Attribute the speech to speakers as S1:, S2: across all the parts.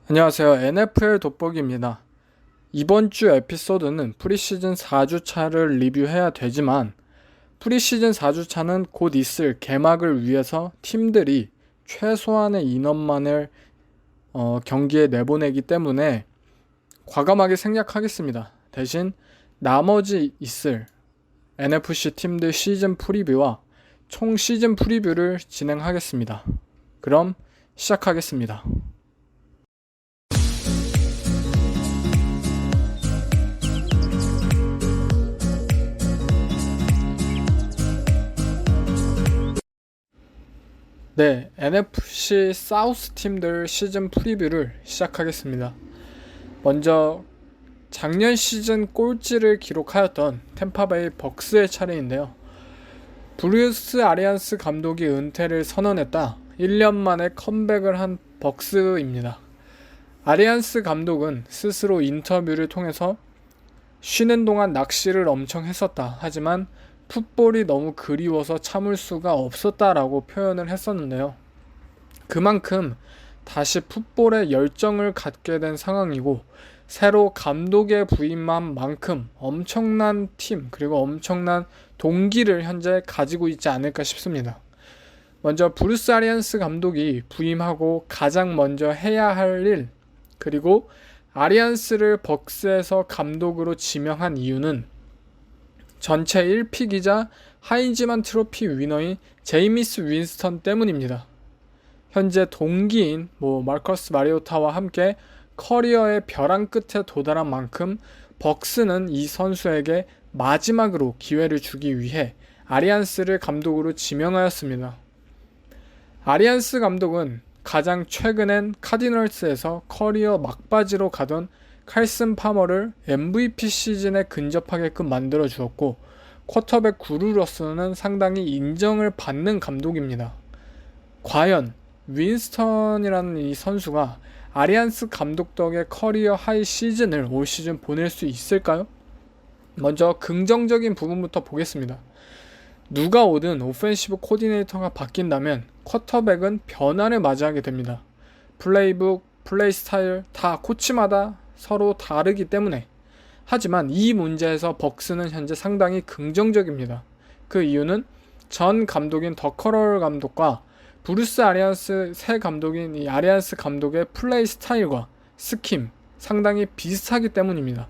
S1: 안녕하세요. NFL 돋보기입니다. 이번 주 에피소드는 프리시즌 4주차를 리뷰해야 되지만 프리시즌 4주차는 곧 있을 개막을 위해서 팀들이 최소한의 인원만을 경기에 내보내기 때문에 과감하게 생략하겠습니다. 대신 나머지 있을 NFC 팀들 시즌 프리뷰와 총 시즌 프리뷰를 진행하겠습니다. 그럼 시작하겠습니다. 네, NFC 사우스 팀들 시즌 프리뷰를 시작하겠습니다. 먼저 작년 시즌 꼴찌를 기록하였던 템파베이 벅스의 차례인데요. 브루스 아리안스 감독이 은퇴를 선언했다 1년 만에 컴백을 한 벅스입니다. 아리안스 감독은 스스로 인터뷰를 통해서 쉬는 동안 낚시를 엄청 했었다. 하지만 풋볼이 너무 그리워서 참을 수가 없었다라고 표현을 했었는데요. 그만큼 다시 풋볼에 열정을 갖게 된 상황이고 새로 감독에 부임한 만큼 엄청난 팀 그리고 엄청난 동기를 현재 가지고 있지 않을까 싶습니다. 먼저 브루스 아리안스 감독이 부임하고 가장 먼저 해야 할 일 그리고 아리안스를 벅스에서 감독으로 지명한 이유는 전체 1픽이자 하이즈만 트로피 위너인 제이미스 윈스턴 때문입니다. 현재 동기인 마커스 마리오타와 함께 커리어의 벼랑 끝에 도달한 만큼 벅스는 이 선수에게 마지막으로 기회를 주기 위해 아리안스를 감독으로 지명하였습니다. 아리안스 감독은 가장 최근엔 카디널스에서 커리어 막바지로 가던 칼슨 파머를 MVP 시즌에 근접하게끔 만들어 주었고 쿼터백 구루로서는 상당히 인정을 받는 감독입니다. 과연 윈스턴이라는 이 선수가 아리안스 감독 덕에 커리어 하이 시즌을 올 시즌 보낼 수 있을까요? 먼저 긍정적인 부분부터 보겠습니다. 누가 오든 오펜시브 코디네이터가 바뀐다면 쿼터백은 변화를 맞이하게 됩니다. 플레이북, 플레이 스타일 다 코치마다 서로 다르기 때문에 하지만 이 문제에서 벅스는 현재 상당히 긍정적입니다. 그 이유는 전 감독인 더커럴 감독과 브루스 아리안스 새 감독인 이 아리안스 감독의 플레이 스타일과 스킴 상당히 비슷하기 때문입니다.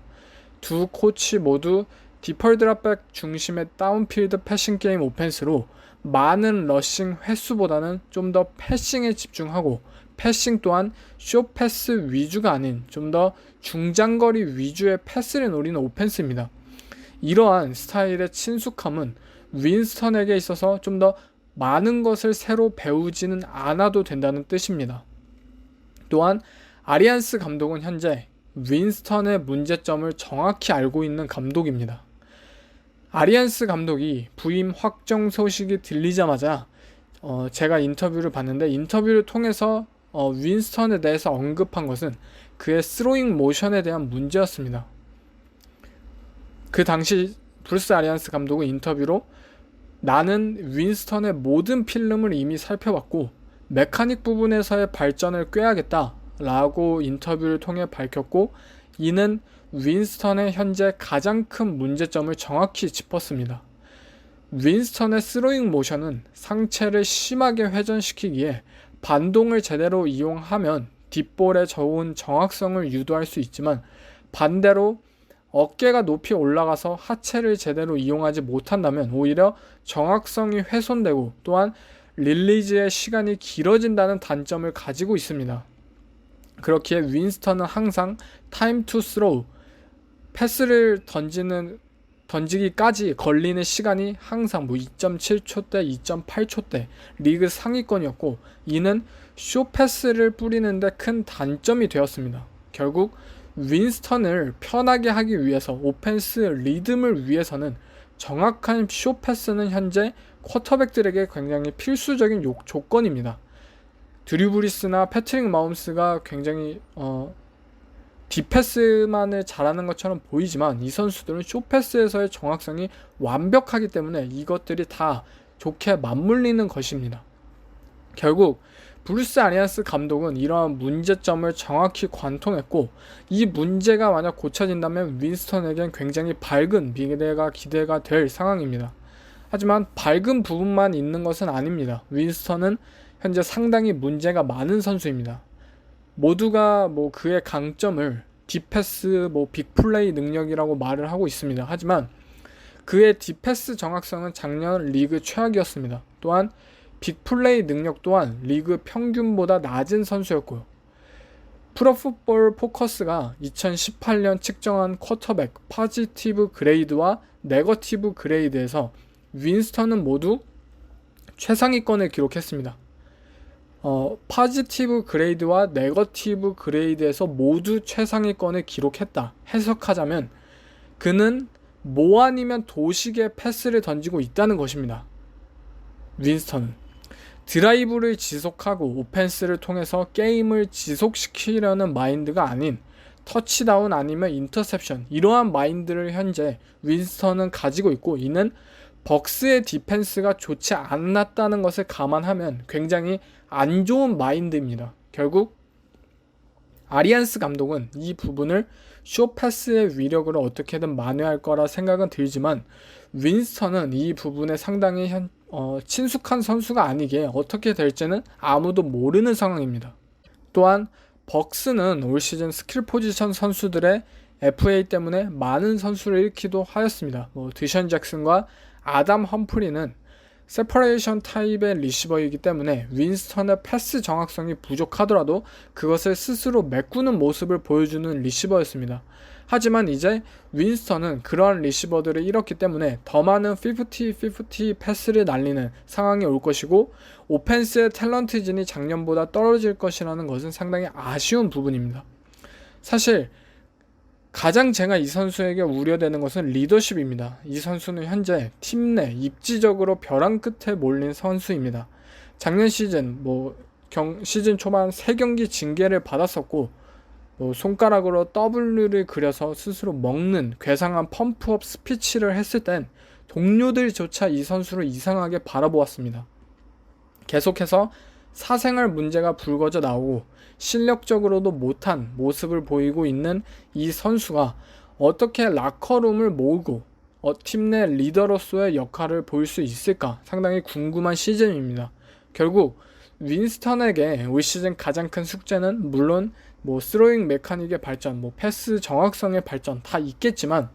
S1: 두 코치 모두 디펄 드랍백 중심의 다운필드 패싱 게임 오펜스로 많은 러싱 횟수보다는 좀 더 패싱에 집중하고 패싱 또한 숏패스 위주가 아닌 좀 더 중장거리 위주의 패스를 노리는 오펜스입니다. 이러한 스타일의 친숙함은 윈스턴에게 있어서 좀 더 많은 것을 새로 배우지는 않아도 된다는 뜻입니다. 또한 아리안스 감독은 현재 윈스턴의 문제점을 정확히 알고 있는 감독입니다. 아리안스 감독이 부임 확정 소식이 들리자마자 제가 인터뷰를 봤는데 인터뷰를 통해서 윈스턴에 대해서 언급한 것은 그의 스로잉 모션에 대한 문제였습니다. 그 당시 브루스 아리안스 감독은 인터뷰로 나는 윈스턴의 모든 필름을 이미 살펴봤고 메카닉 부분에서의 발전을 꾀하겠다 라고 인터뷰를 통해 밝혔고 이는 윈스턴의 현재 가장 큰 문제점을 정확히 짚었습니다. 윈스턴의 스로잉 모션은 상체를 심하게 회전시키기에 반동을 제대로 이용하면 뒷볼의 좋은 정확성을 유도할 수 있지만 반대로 어깨가 높이 올라가서 하체를 제대로 이용하지 못한다면 오히려 정확성이 훼손되고 또한 릴리즈의 시간이 길어진다는 단점을 가지고 있습니다. 그렇기에 윈스턴은 항상 타임 투 스로우 패스를 던지기까지 걸리는 시간이 항상 2.7초대, 2.8초대 리그 상위권이었고 이는 숏패스를 뿌리는데 큰 단점이 되었습니다. 결국 윈스턴을 편하게 하기 위해서 오펜스 리듬을 위해서는 정확한 숏패스는 현재 쿼터백들에게 굉장히 필수적인 조건입니다. 드류 브리스나 패트릭 마홈스가 굉장히 딥패스만을 잘하는 것처럼 보이지만 이 선수들은 숏패스에서의 정확성이 완벽하기 때문에 이것들이 다 좋게 맞물리는 것입니다. 결국 브루스 아리안스 감독은 이러한 문제점을 정확히 관통했고, 이 문제가 만약 고쳐진다면 윈스턴에겐 굉장히 밝은 미래가 기대가 될 상황입니다. 하지만 밝은 부분만 있는 것은 아닙니다. 윈스턴은 현재 상당히 문제가 많은 선수입니다. 모두가 그의 강점을 딥패스, 빅플레이 능력이라고 말을 하고 있습니다. 하지만 그의 딥패스 정확성은 작년 리그 최악이었습니다. 또한 빅플레이 능력 또한 리그 평균보다 낮은 선수였고요. 프로풋볼 포커스가 2018년 측정한 쿼터백 포지티브 그레이드와 네거티브 그레이드에서 윈스턴은 모두 최상위권을 기록했습니다. 포지티브 그레이드와 네거티브 그레이드에서 모두 최상위권을 기록했다. 해석하자면 그는 뭐 아니면 도식의 패스를 던지고 있다는 것입니다. 윈스턴은 드라이브를 지속하고 오펜스를 통해서 게임을 지속시키려는 마인드가 아닌 터치다운 아니면 인터셉션, 이러한 마인드를 현재 윈스턴은 가지고 있고, 이는 벅스의 디펜스가 좋지 않았다는 것을 감안하면 굉장히 안 좋은 마인드입니다. 결국 아리안스 감독은 이 부분을 숏패스의 위력으로 어떻게든 만회할 거라 생각은 들지만, 윈스턴은 이 부분에 상당히 친숙한 선수가 아니기에 어떻게 될지는 아무도 모르는 상황입니다. 또한 벅스는 올 시즌 스킬 포지션 선수들의 FA 때문에 많은 선수를 잃기도 하였습니다. 드션 잭슨과 아담 험프리는 세퍼레이션 타입의 리시버이기 때문에 윈스턴의 패스 정확성이 부족하더라도 그것을 스스로 메꾸는 모습을 보여주는 리시버였습니다. 하지만 이제 윈스턴은 그러한 리시버들을 잃었기 때문에 더 많은 50-50 패스를 날리는 상황이 올 것이고, 오펜스의 탤런트진이 작년보다 떨어질 것이라는 것은 상당히 아쉬운 부분입니다. 사실 가장 제가 이 선수에게 우려되는 것은 리더십입니다. 이 선수는 현재 팀 내 입지적으로 벼랑 끝에 몰린 선수입니다. 작년 시즌 시즌 초반 3경기 징계를 받았었고, 손가락으로 W를 그려서 스스로 먹는 괴상한 펌프업 스피치를 했을 땐 동료들조차 이 선수를 이상하게 바라보았습니다. 계속해서 사생활 문제가 불거져 나오고 실력적으로도 못한 모습을 보이고 있는 이 선수가 어떻게 라커룸을 모으고 팀 내 리더로서의 역할을 보일 수 있을까 상당히 궁금한 시즌입니다. 결국 윈스턴에게 올 시즌 가장 큰 숙제는 물론 스로잉 메카닉의 발전, 패스 정확성의 발전 다 있겠지만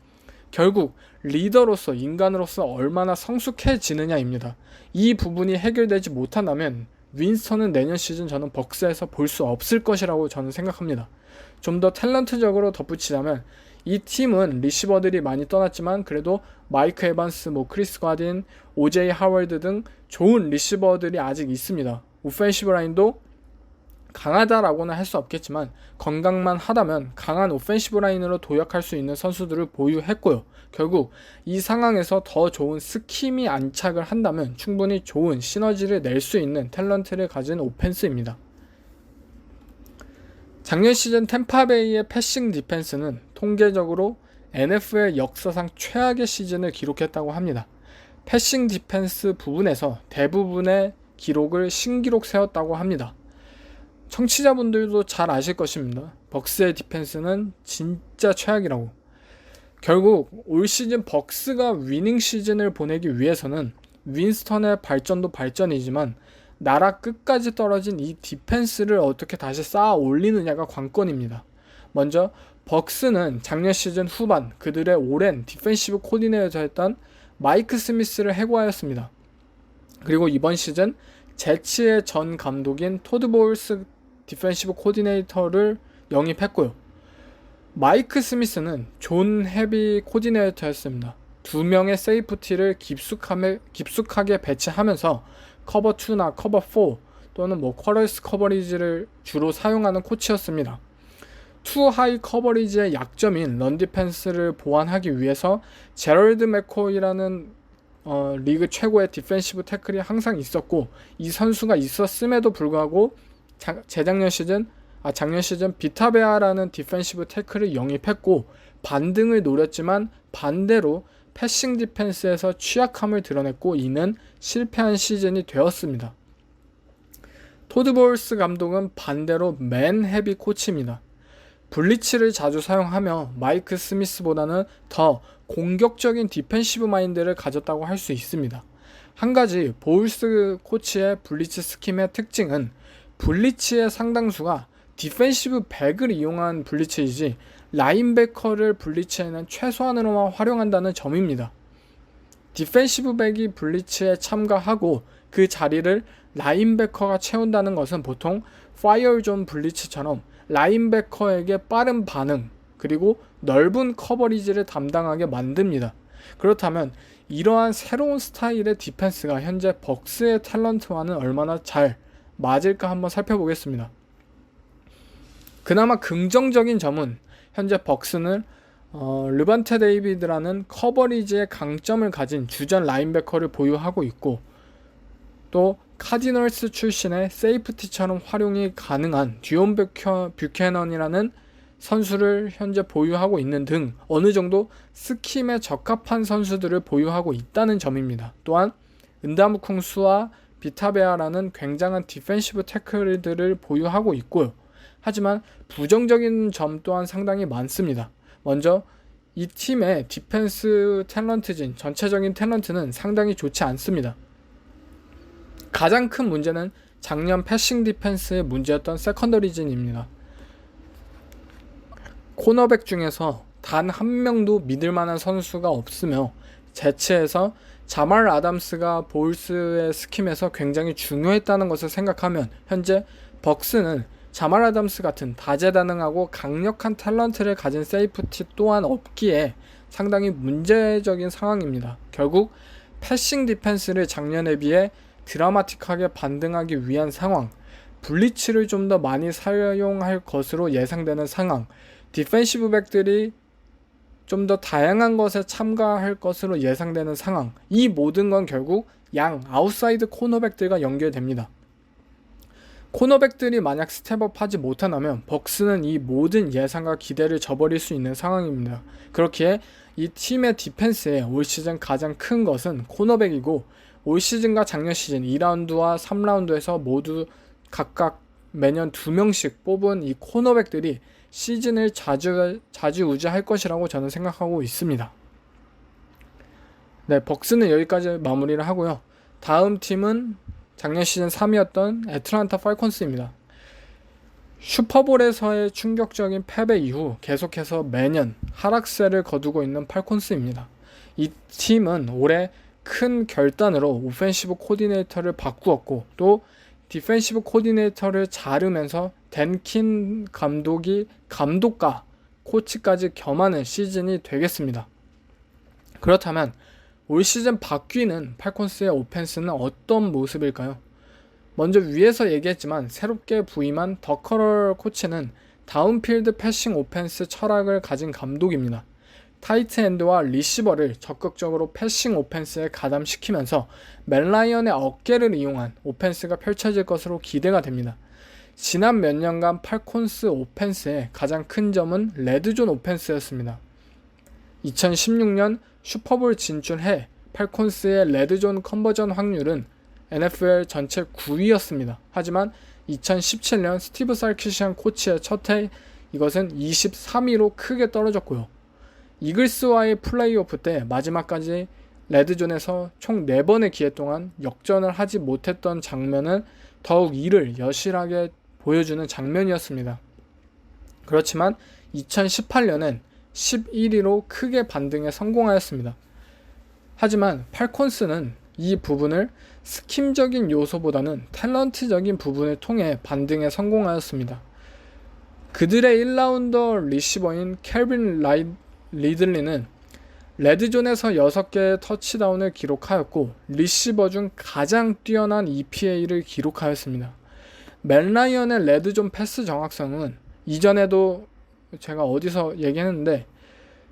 S1: 결국 리더로서, 인간으로서 얼마나 성숙해지느냐입니다. 이 부분이 해결되지 못한다면 윈스턴은 내년 시즌 저는 벅스에서 볼 수 없을 것이라고 저는 생각합니다. 좀 더 탤런트적으로 덧붙이자면 이 팀은 리시버들이 많이 떠났지만 그래도 마이크 에반스, 크리스 과딘, 오제이 하월드 등 좋은 리시버들이 아직 있습니다. 오펜시브 라인도 강하다라고는 할 수 없겠지만 건강만 하다면 강한 오펜시브 라인으로 도약할 수 있는 선수들을 보유했고요. 결국 이 상황에서 더 좋은 스킴이 안착을 한다면 충분히 좋은 시너지를 낼 수 있는 탤런트를 가진 오펜스입니다. 작년 시즌 템파베이의 패싱 디펜스는 통계적으로 NFL 역사상 최악의 시즌을 기록했다고 합니다. 패싱 디펜스 부분에서 대부분의 기록을 신기록 세웠다고 합니다. 청취자분들도 잘 아실 것입니다. 벅스의 디펜스는 진짜 최악이라고. 결국 올 시즌 벅스가 위닝 시즌을 보내기 위해서는 윈스턴의 발전도 발전이지만 나라 끝까지 떨어진 이 디펜스를 어떻게 다시 쌓아 올리느냐가 관건입니다. 먼저 벅스는 작년 시즌 후반 그들의 오랜 디펜시브 코디네이터였던 마이크 스미스를 해고하였습니다. 그리고 이번 시즌 제치의 전 감독인 토드 보울스 디펜시브 코디네이터를 영입했고요. 마이크 스미스는 존 헤비 코디네이터였습니다. 2명의 세이프티를 깊숙하게 배치하면서 커버 2나 커버 4 또는 쿼럴스 커버리지를 주로 사용하는 코치였습니다. 투 하이 커버리지의 약점인 런 디펜스를 보완하기 위해서 제럴드 맥코이라는 리그 최고의 디펜시브 태클이 항상 있었고 이 선수가 있었음에도 불구하고 재작년 시즌 작년 시즌 비타베아라는 디펜시브 태클을 영입했고 반등을 노렸지만 반대로 패싱 디펜스에서 취약함을 드러냈고 이는 실패한 시즌이 되었습니다. 토드 보울스 감독은 반대로 맨 헤비 코치입니다. 블리츠를 자주 사용하며 마이크 스미스보다는 더 공격적인 디펜시브 마인드를 가졌다고 할 수 있습니다. 한 가지 보울스 코치의 블리츠 스킴의 특징은 블리츠의 상당수가 디펜시브 백을 이용한 블리츠이지 라인베커를 블리츠에는 최소한으로만 활용한다는 점입니다. 디펜시브 백이 블리츠에 참가하고 그 자리를 라인베커가 채운다는 것은 보통 파이어존 블리츠처럼 라인베커에게 빠른 반응 그리고 넓은 커버리지를 담당하게 만듭니다. 그렇다면 이러한 새로운 스타일의 디펜스가 현재 벅스의 탤런트와는 얼마나 잘 맞을까 한번 살펴보겠습니다. 그나마 긍정적인 점은 현재 벅스는 르반테 데이비드라는 커버리지의 강점을 가진 주전 라인베커를 보유하고 있고 또 카디널스 출신의 세이프티처럼 활용이 가능한 듀온 뷰캐넌이라는 선수를 현재 보유하고 있는 등 어느 정도 스킴에 적합한 선수들을 보유하고 있다는 점입니다. 또한 은다무쿵수와 비타베아라는 굉장한 디펜시브 태클들을 보유하고 있고요. 하지만 부정적인 점 또한 상당히 많습니다. 먼저 이 팀의 디펜스 탤런트진 전체적인 탤런트는 상당히 좋지 않습니다. 가장 큰 문제는 작년 패싱 디펜스의 문제였던 세컨더리진입니다. 코너백 중에서 단 한 명도 믿을만한 선수가 없으며 제치에서 자말 아담스가 보울스의 스킴에서 굉장히 중요했다는 것을 생각하면 현재 벅스는 자말 아담스 같은 다재다능하고 강력한 탤런트를 가진 세이프티 또한 없기에 상당히 문제적인 상황입니다. 결국 패싱 디펜스를 작년에 비해 드라마틱하게 반등하기 위한 상황, 블리츠를 좀 더 많이 사용할 것으로 예상되는 상황, 디펜시브 백들이 좀 더 다양한 것에 참가할 것으로 예상되는 상황, 이 모든 건 결국 양 아웃사이드 코너백들과 연결됩니다. 코너백들이 만약 스텝업 하지 못한다면 벅스는 이 모든 예상과 기대를 저버릴 수 있는 상황입니다. 그렇기에 이 팀의 디펜스에 올 시즌 가장 큰 것은 코너백이고 올 시즌과 작년 시즌 2라운드와 3라운드에서 모두 각각 매년 2명씩 뽑은 이 코너백들이 시즌을 좌지우지할 것이라고 저는 생각하고 있습니다. 네, 벅스는 여기까지 마무리를 하고요. 다음 팀은 작년 시즌 3위였던 애틀랜타 팔콘스입니다. 슈퍼볼에서의 충격적인 패배 이후 계속해서 매년 하락세를 거두고 있는 팔콘스입니다. 이 팀은 올해 큰 결단으로 오펜시브 코디네이터를 바꾸었고 또 디펜시브 코디네이터를 자르면서 댄킨 감독이 감독과 코치까지 겸하는 시즌이 되겠습니다. 그렇다면 올 시즌 바뀌는 팔콘스의 오펜스는 어떤 모습일까요? 먼저 위에서 얘기했지만 새롭게 부임한 더커럴 코치는 다운필드 패싱 오펜스 철학을 가진 감독입니다. 타이트 엔드와 리시버를 적극적으로 패싱 오펜스에 가담시키면서 멜라이언의 어깨를 이용한 오펜스가 펼쳐질 것으로 기대가 됩니다. 지난 몇 년간 팔콘스 오펜스의 가장 큰 점은 레드존 오펜스였습니다. 2016년 슈퍼볼 진출해 팔콘스의 레드존 컨버전 확률은 NFL 전체 9위였습니다. 하지만 2017년 스티브 살키시안 코치의 첫 해 이것은 23위로 크게 떨어졌고요. 이글스와의 플레이오프 때 마지막까지 레드존에서 총 4번의 기회 동안 역전을 하지 못했던 장면은 더욱 이를 여실하게 보여주는 장면이었습니다. 그렇지만 2018년엔 11위로 크게 반등에 성공하였습니다. 하지만 팔콘스는 이 부분을 스킴적인 요소보다는 탤런트적인 부분을 통해 반등에 성공하였습니다. 그들의 1라운더 리시버인 켈빈 리들리는 레드존에서 6개의 터치다운을 기록하였고 리시버 중 가장 뛰어난 EPA를 기록하였습니다. 멜라이언의 레드존 패스 정확성은 이전에도 제가 어디서 얘기했는데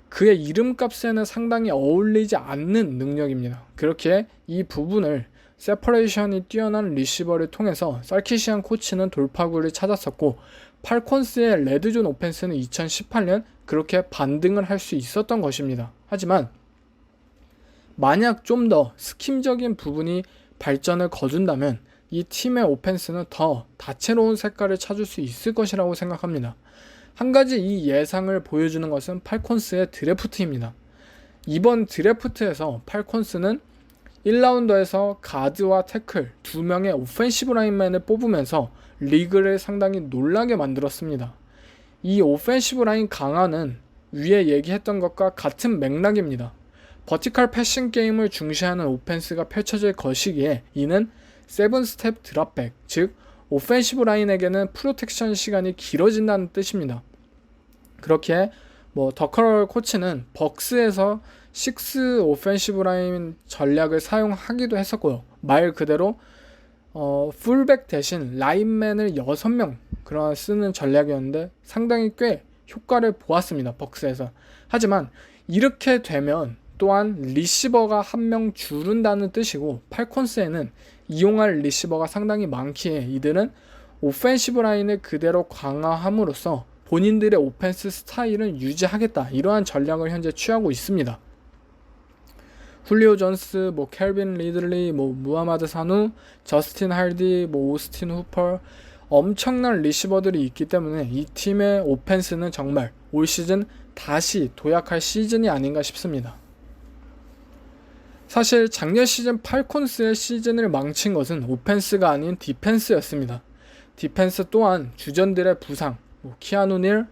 S1: 그의 이름값에는 상당히 어울리지 않는 능력입니다. 그렇게 이 부분을 세퍼레이션이 뛰어난 리시버를 통해서 살키시안 코치는 돌파구를 찾았었고 팔콘스의 레드존 오펜스는 2018년 그렇게 반등을 할 수 있었던 것입니다. 하지만 만약 좀 더 스킴적인 부분이 발전을 거둔다면 이 팀의 오펜스는 더 다채로운 색깔을 찾을 수 있을 것이라고 생각합니다. 한 가지 이 예상을 보여주는 것은 팔콘스의 드래프트입니다. 이번 드래프트에서 팔콘스는 1라운더에서 가드와 태클 2명의 오펜시브 라인맨을 뽑으면서 리그를 상당히 놀라게 만들었습니다. 이 오펜시브 라인 강화는 위에 얘기했던 것과 같은 맥락입니다. 버티컬 패싱 게임을 중시하는 오펜스가 펼쳐질 것이기에 이는 7스텝 드랍백, 즉 오펜시브 라인에게는 프로텍션 시간이 길어진다는 뜻입니다. 그렇게 더커럴 코치는 벅스에서 6 오펜시브 라인 전략을 사용하기도 했었고요. 말 그대로 풀백 대신 라인맨을 6명 쓰는 전략이었는데 상당히 꽤 효과를 보았습니다. 벅스에서. 하지만 이렇게 되면 또한 리시버가 한 명 줄은다는 뜻이고 팔콘스에는 이용할 리시버가 상당히 많기에 이들은 오펜시브 라인을 그대로 강화함으로써 본인들의 오펜스 스타일은 유지하겠다, 이러한 전략을 현재 취하고 있습니다. 훌리오 존스, 켈빈 리들리, 무하마드 사누, 저스틴 할디, 오스틴 후퍼, 엄청난 리시버들이 있기 때문에 이 팀의 오펜스는 정말 올 시즌 다시 도약할 시즌이 아닌가 싶습니다. 사실 작년 시즌 팔콘스의 시즌을 망친 것은 오펜스가 아닌 디펜스였습니다. 디펜스 또한 주전들의 부상, 키아누 닐,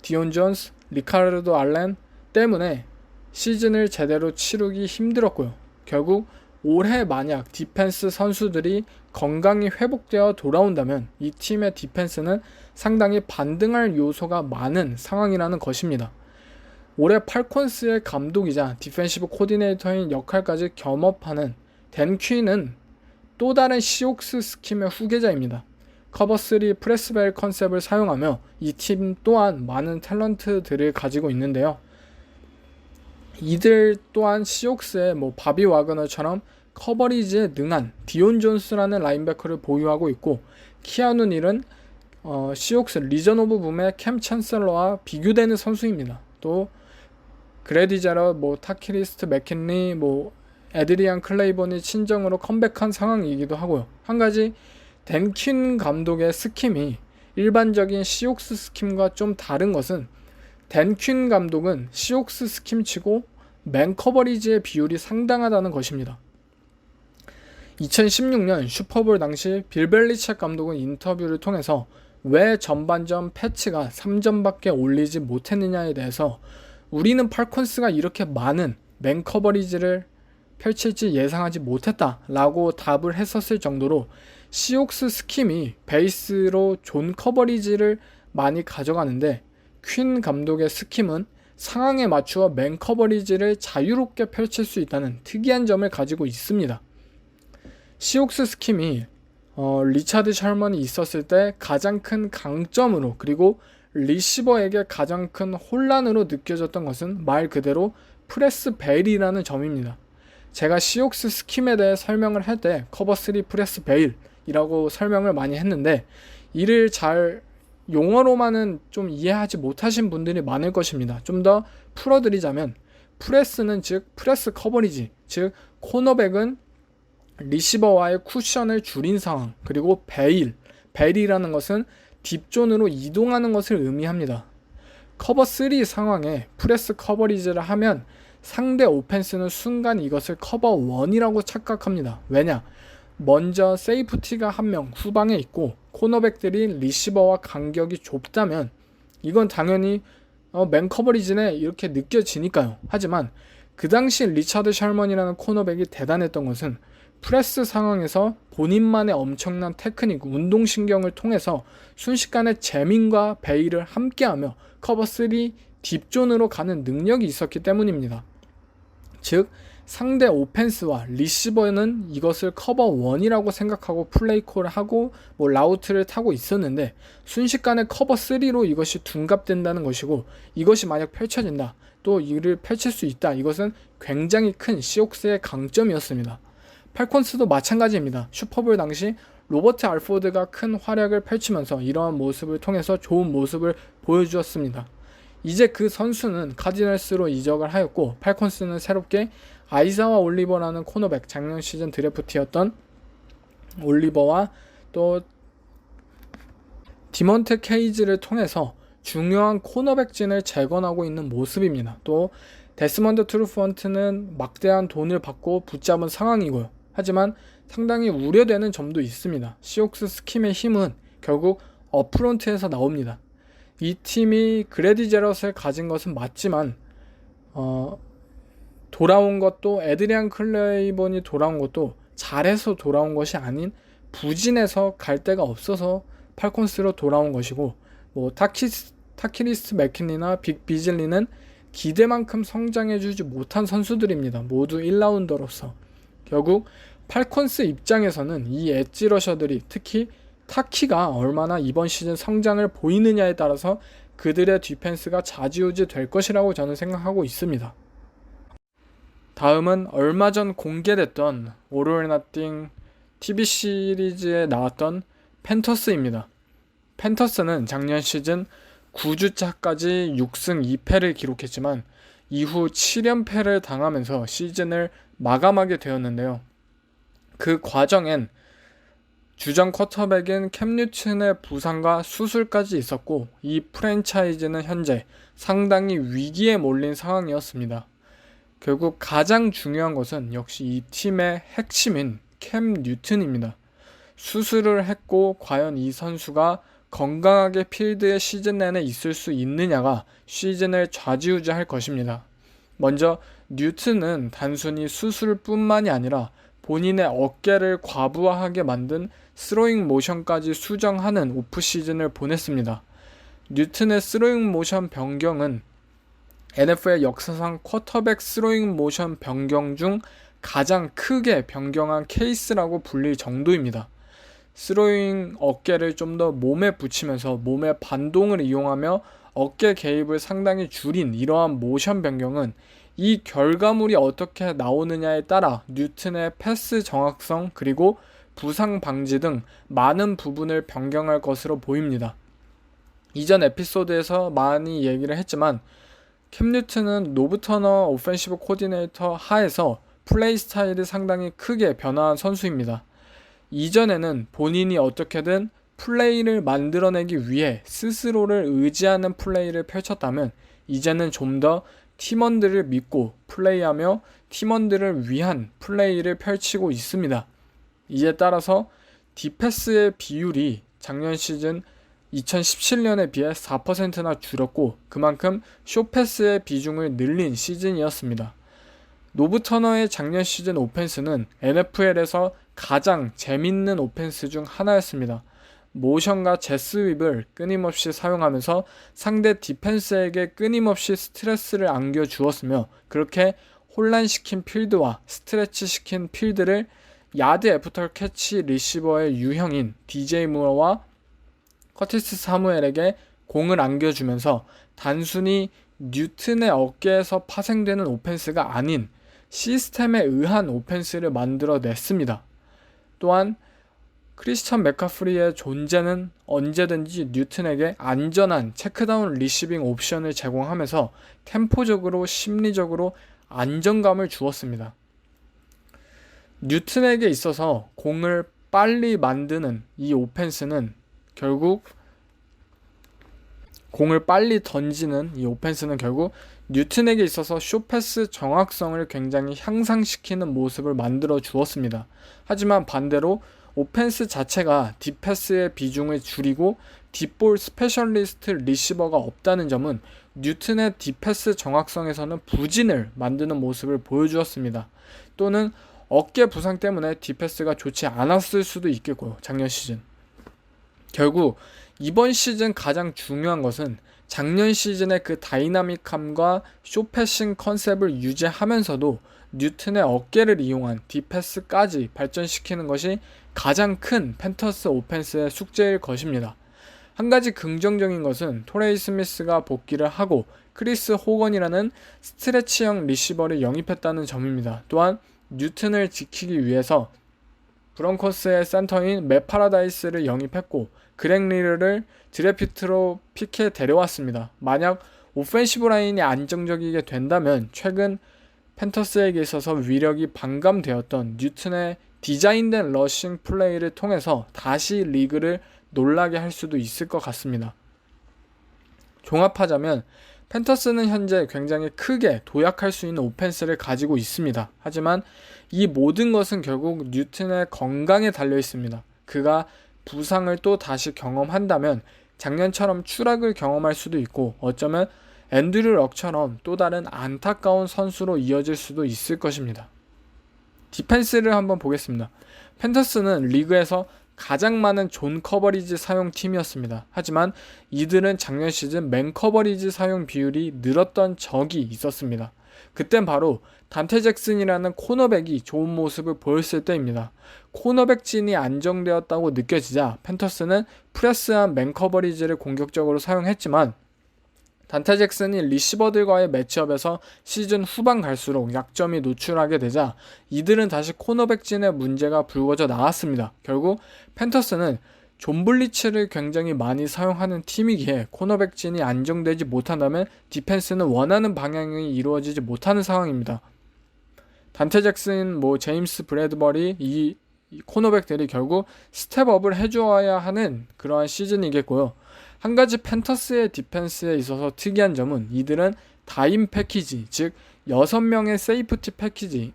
S1: 디온 존스, 리카르도 알렌 때문에 시즌을 제대로 치르기 힘들었고요. 결국 올해 만약 디펜스 선수들이 건강히 회복되어 돌아온다면 이 팀의 디펜스는 상당히 반등할 요소가 많은 상황이라는 것입니다. 올해 팔콘스의 감독이자 디펜시브 코디네이터인 역할까지 겸업하는 댄 퀸은 또 다른 시옥스 스킴의 후계자입니다. 커버3 프레스벨 컨셉을 사용하며 이 팀 또한 많은 탤런트들을 가지고 있는데요. 이들 또한 시옥스의 바비 와그너처럼 커버리지에 능한 디온 존스라는 라인베커를 보유하고 있고, 키아누 닐은 시옥스 리전 오브 붐의 캠 찬셀러와 비교되는 선수입니다. 또 그레디자러, 타키리스트 맥킨리, 에드리안 클레이본이 친정으로 컴백한 상황이기도 하고요. 한 가지 댄 퀸 감독의 스킴이 일반적인 시옥스 스킴과 좀 다른 것은 댄 퀸 감독은 시옥스 스킴치고 맨 커버리지의 비율이 상당하다는 것입니다. 2016년 슈퍼볼 당시 빌 벨리책 감독은 인터뷰를 통해서 왜 전반전 패치가 3점밖에 올리지 못했느냐에 대해서 우리는 팔콘스가 이렇게 많은 맨 커버리지를 펼칠지 예상하지 못했다 라고 답을 했었을 정도로 시옥스 스킴이 베이스로 존 커버리지를 많이 가져가는데, 퀸 감독의 스킴은 상황에 맞추어 맨 커버리지를 자유롭게 펼칠 수 있다는 특이한 점을 가지고 있습니다. 시옥스 스킴이 리차드 셜먼이 있었을 때 가장 큰 강점으로, 그리고 리시버에게 가장 큰 혼란으로 느껴졌던 것은 말 그대로 프레스 베일이라는 점입니다. 제가 시옥스 스킴에 대해 설명을 할 때 커버3 프레스 베일이라고 설명을 많이 했는데, 이를 잘 용어로만은 좀 이해하지 못하신 분들이 많을 것입니다. 좀 더 풀어드리자면, 프레스는 즉 프레스 커버리지, 즉 코너백은 리시버와의 쿠션을 줄인 상황, 그리고 베일이라는 것은 딥존으로 이동하는 것을 의미합니다. 커버3 상황에 프레스 커버리지를 하면 상대 오펜스는 순간 이것을 커버1이라고 착각합니다. 왜냐? 먼저 세이프티가 한 명 후방에 있고 코너백들이 리시버와 간격이 좁다면 이건 당연히 맨 커버리지네 이렇게 느껴지니까요. 하지만 그 당시 리차드 셜먼이라는 코너백이 대단했던 것은 프레스 상황에서 본인만의 엄청난 테크닉, 운동신경을 통해서 순식간에 제민과 베일을 함께하며 커버3 딥존으로 가는 능력이 있었기 때문입니다. 즉 상대 오펜스와 리시버는 이것을 커버1이라고 생각하고 플레이콜을 하고 라우트를 타고 있었는데, 순식간에 커버3로 이것이 둔갑된다는 것이고, 이것이 만약 펼쳐진다, 또 이를 펼칠 수 있다, 이것은 굉장히 큰 시옥스의 강점이었습니다. 팔콘스도 마찬가지입니다. 슈퍼볼 당시 로버트 알포드가 큰 활약을 펼치면서 이러한 모습을 통해서 좋은 모습을 보여주었습니다. 이제 그 선수는 카디널스로 이적을 하였고 팔콘스는 새롭게 아이자와 올리버라는 코너백, 작년 시즌 드래프트였던 올리버와 또 디먼테 케이지를 통해서 중요한 코너백진을 재건하고 있는 모습입니다. 또 데스먼드 트루펀트는 막대한 돈을 받고 붙잡은 상황이고요. 하지만 상당히 우려되는 점도 있습니다. 시옥스 스킴의 힘은 결국 어프론트에서 나옵니다. 이 팀이 그레디 제럿을 가진 것은 맞지만 돌아온 것도 에드리안 클레이번이 돌아온 것도 잘해서 돌아온 것이 아닌 부진해서 갈 데가 없어서 팔콘스로 돌아온 것이고, 뭐 타키리스 맥킨리나 빅 비즐리는 기대만큼 성장해주지 못한 선수들입니다. 모두 1라운더로서. 결국 팔콘스 입장에서는 이 엣지 러셔들이, 특히 타키가 얼마나 이번 시즌 성장을 보이느냐에 따라서 그들의 디펜스가 좌지우지 될 것이라고 저는 생각하고 있습니다. 다음은 얼마 전 공개됐던 All or Nothing TV 시리즈에 나왔던 팬터스입니다. 팬터스는 작년 시즌 9주차까지 6승 2패를 기록했지만 이후 7연패를 당하면서 시즌을 마감하게 되었는데요. 그 과정엔 주전 쿼터백인 캠 뉴튼의 부상과 수술까지 있었고 이 프랜차이즈는 현재 상당히 위기에 몰린 상황이었습니다. 결국 가장 중요한 것은 역시 이 팀의 핵심인 캠 뉴튼입니다. 수술을 했고 과연 이 선수가 건강하게 필드에 시즌 내내 있을 수 있느냐가 시즌을 좌지우지할 것입니다. 먼저 뉴튼은 단순히 수술뿐만이 아니라 본인의 어깨를 과부하하게 만든 스로잉 모션까지 수정하는 오프시즌을 보냈습니다. 뉴튼의 스로잉 모션 변경은 NFL 역사상 쿼터백 스로잉 모션 변경 중 가장 크게 변경한 케이스라고 불릴 정도입니다. 스로잉 어깨를 좀 더 몸에 붙이면서 몸의 반동을 이용하며 어깨 개입을 상당히 줄인 이러한 모션 변경은 이 결과물이 어떻게 나오느냐에 따라 뉴튼의 패스 정확성 그리고 부상 방지 등 많은 부분을 변경할 것으로 보입니다. 이전 에피소드에서 많이 얘기를 했지만 캠 뉴튼은 노브 터너 오펜시브 코디네이터 하에서 플레이 스타일이 상당히 크게 변화한 선수입니다. 이전에는 본인이 어떻게든 플레이를 만들어내기 위해 스스로를 의지하는 플레이를 펼쳤다면 이제는 좀 더 팀원들을 믿고 플레이하며 팀원들을 위한 플레이를 펼치고 있습니다. 이에 따라서 디패스의 비율이 작년 시즌 2017년에 비해 4%나 줄었고 그만큼 숏패스의 비중을 늘린 시즌이었습니다. 노브 터너의 작년 시즌 오펜스는 NFL에서 가장 재밌는 오펜스 중 하나였습니다. 모션과 제스윕을 끊임없이 사용하면서 상대 디펜스에게 끊임없이 스트레스를 안겨주었으며 그렇게 혼란시킨 필드와 스트레치시킨 필드를 야드 애프터 캐치 리시버의 유형인 DJ 무어와 커티스 사무엘에게 공을 안겨주면서 단순히 뉴튼의 어깨에서 파생되는 오펜스가 아닌 시스템에 의한 오펜스를 만들어냈습니다. 또한 크리스천 맥카프리의 존재는 언제든지 뉴튼에게 안전한 체크다운 리시빙 옵션을 제공하면서 템포적으로 심리적으로 안정감을 주었습니다. 뉴튼에게 있어서 공을 빨리 만드는 이 오펜스는 결국 공을 빨리 던지는 이 오펜스는 결국 뉴튼에게 있어서 숏패스 정확성을 굉장히 향상시키는 모습을 만들어 주었습니다. 하지만 반대로 오펜스 자체가 딥패스의 비중을 줄이고 딥볼 스페셜리스트 리시버가 없다는 점은 뉴튼의 딥패스 정확성에서는 부진을 만드는 모습을 보여주었습니다. 또는 어깨 부상 때문에 딥패스가 좋지 않았을 수도 있겠고요. 작년 시즌. 결국 이번 시즌 가장 중요한 것은 작년 시즌의 그 다이나믹함과 숏패싱 컨셉을 유지하면서도 뉴튼의 어깨를 이용한 딥패스까지 발전시키는 것이 가장 큰 팬터스 오펜스의 숙제일 것입니다. 한 가지 긍정적인 것은 토레이 스미스가 복귀를 하고 크리스 호건이라는 스트레치형 리시버를 영입했다는 점입니다. 또한 뉴튼을 지키기 위해서 브론코스의 센터인 맷 파라다이스를 영입했고 그렉 리르를 드래프트로 픽해 데려왔습니다. 만약 오펜시브 라인이 안정적이게 된다면 최근 팬터스에게 있어서 위력이 반감되었던 뉴튼의 디자인된 러싱 플레이를 통해서 다시 리그를 놀라게 할 수도 있을 것 같습니다. 종합하자면 팬터스는 현재 굉장히 크게 도약할 수 있는 오펜스를 가지고 있습니다. 하지만 이 모든 것은 결국 뉴튼의 건강에 달려 있습니다. 그가 부상을 또 다시 경험한다면 작년처럼 추락을 경험할 수도 있고 어쩌면 앤드류 럭처럼 또 다른 안타까운 선수로 이어질 수도 있을 것입니다. 디펜스를 한번 보겠습니다. 팬터스는 리그에서 가장 많은 존 커버리지 사용 팀이었습니다. 하지만 이들은 작년 시즌 맨 커버리지 사용 비율이 늘었던 적이 있었습니다. 그땐 바로 단테 잭슨이라는 코너백이 좋은 모습을 보였을 때입니다. 코너백 진이 안정되었다고 느껴지자 팬터스는 프레스한 맨 커버리지를 공격적으로 사용했지만 단테 잭슨이 리시버들과의 매치업에서 시즌 후반 갈수록 약점이 노출하게 되자 이들은 다시 코너백 진의 문제가 불거져 나왔습니다. 결국 팬터스는 존 블리츠를 굉장히 많이 사용하는 팀이기에 코너백 진이 안정되지 못한다면 디펜스는 원하는 방향이 이루어지지 못하는 상황입니다. 단테 잭슨, 제임스 브래드버리 이 코너백들이 결국 스텝업을 해주어야 하는 그러한 시즌이겠고요. 한 가지 팬터스의 디펜스에 있어서 특이한 점은 이들은 다임 패키지, 즉 6명의 세이프티 패키지,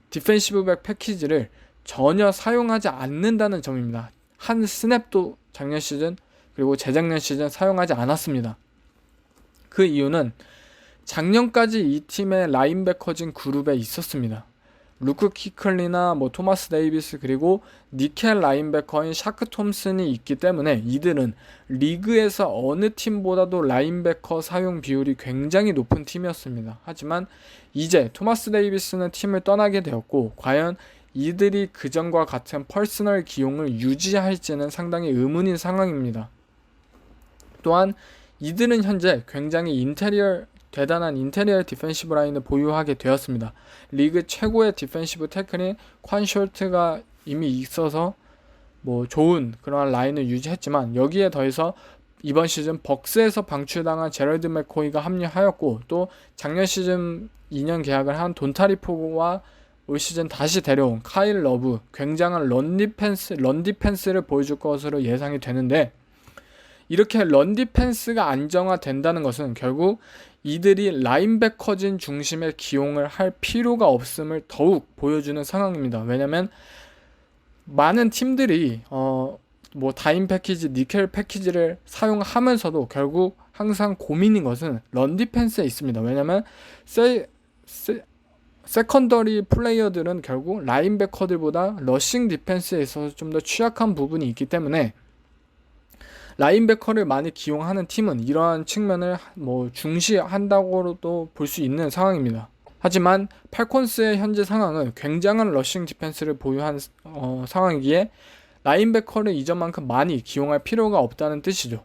S1: 디펜시브 백 패키지를 전혀 사용하지 않는다는 점입니다. 한 스냅도 작년 시즌 그리고 재작년 시즌 사용하지 않았습니다. 그 이유는 작년까지 이 팀의 라인베커진 그룹에 있었습니다. 루크 키클리나 토마스 데이비스 그리고 니켈 라인베커인 샤크 톰슨이 있기 때문에 이들은 리그에서 어느 팀보다도 라인베커 사용 비율이 굉장히 높은 팀이었습니다. 하지만 이제 토마스 데이비스는 팀을 떠나게 되었고 과연 이들이 그전과 같은 퍼스널 기용을 유지할지는 상당히 의문인 상황입니다. 또한 이들은 현재 굉장히 대단한 인테리어 디펜시브 라인을 보유하게 되었습니다. 리그 최고의 디펜시브 태클인 관 숄트가 이미 있어서 좋은 그런 라인을 유지했지만 여기에 더해서 이번 시즌 벅스에서 방출당한 제럴드 맥코이가 합류하였고 또 작년 시즌 2년 계약을 한 돈타리포와 올 시즌 다시 데려온 카일 러브 굉장한 런 디펜스를 보여줄 것으로 예상이 되는데 이렇게 런 디펜스가 안정화된다는 것은 결국 이들이 라인베커진 중심의 기용을 할 필요가 없음을 더욱 보여주는 상황입니다. 왜냐면 많은 팀들이 다임 패키지, 니켈 패키지를 사용하면서도 결국 항상 고민인 것은 런 디펜스에 있습니다. 왜냐면 세컨더리 플레이어들은 결국 라인베커들보다 러싱 디펜스에 있어서 좀 더 취약한 부분이 있기 때문에 라인베커를 많이 기용하는 팀은 이러한 측면을 중시한다고도 볼 수 있는 상황입니다. 하지만 팔콘스의 현재 상황은 굉장한 러싱 디펜스를 보유한 상황이기에 라인베커를 이전만큼 많이 기용할 필요가 없다는 뜻이죠.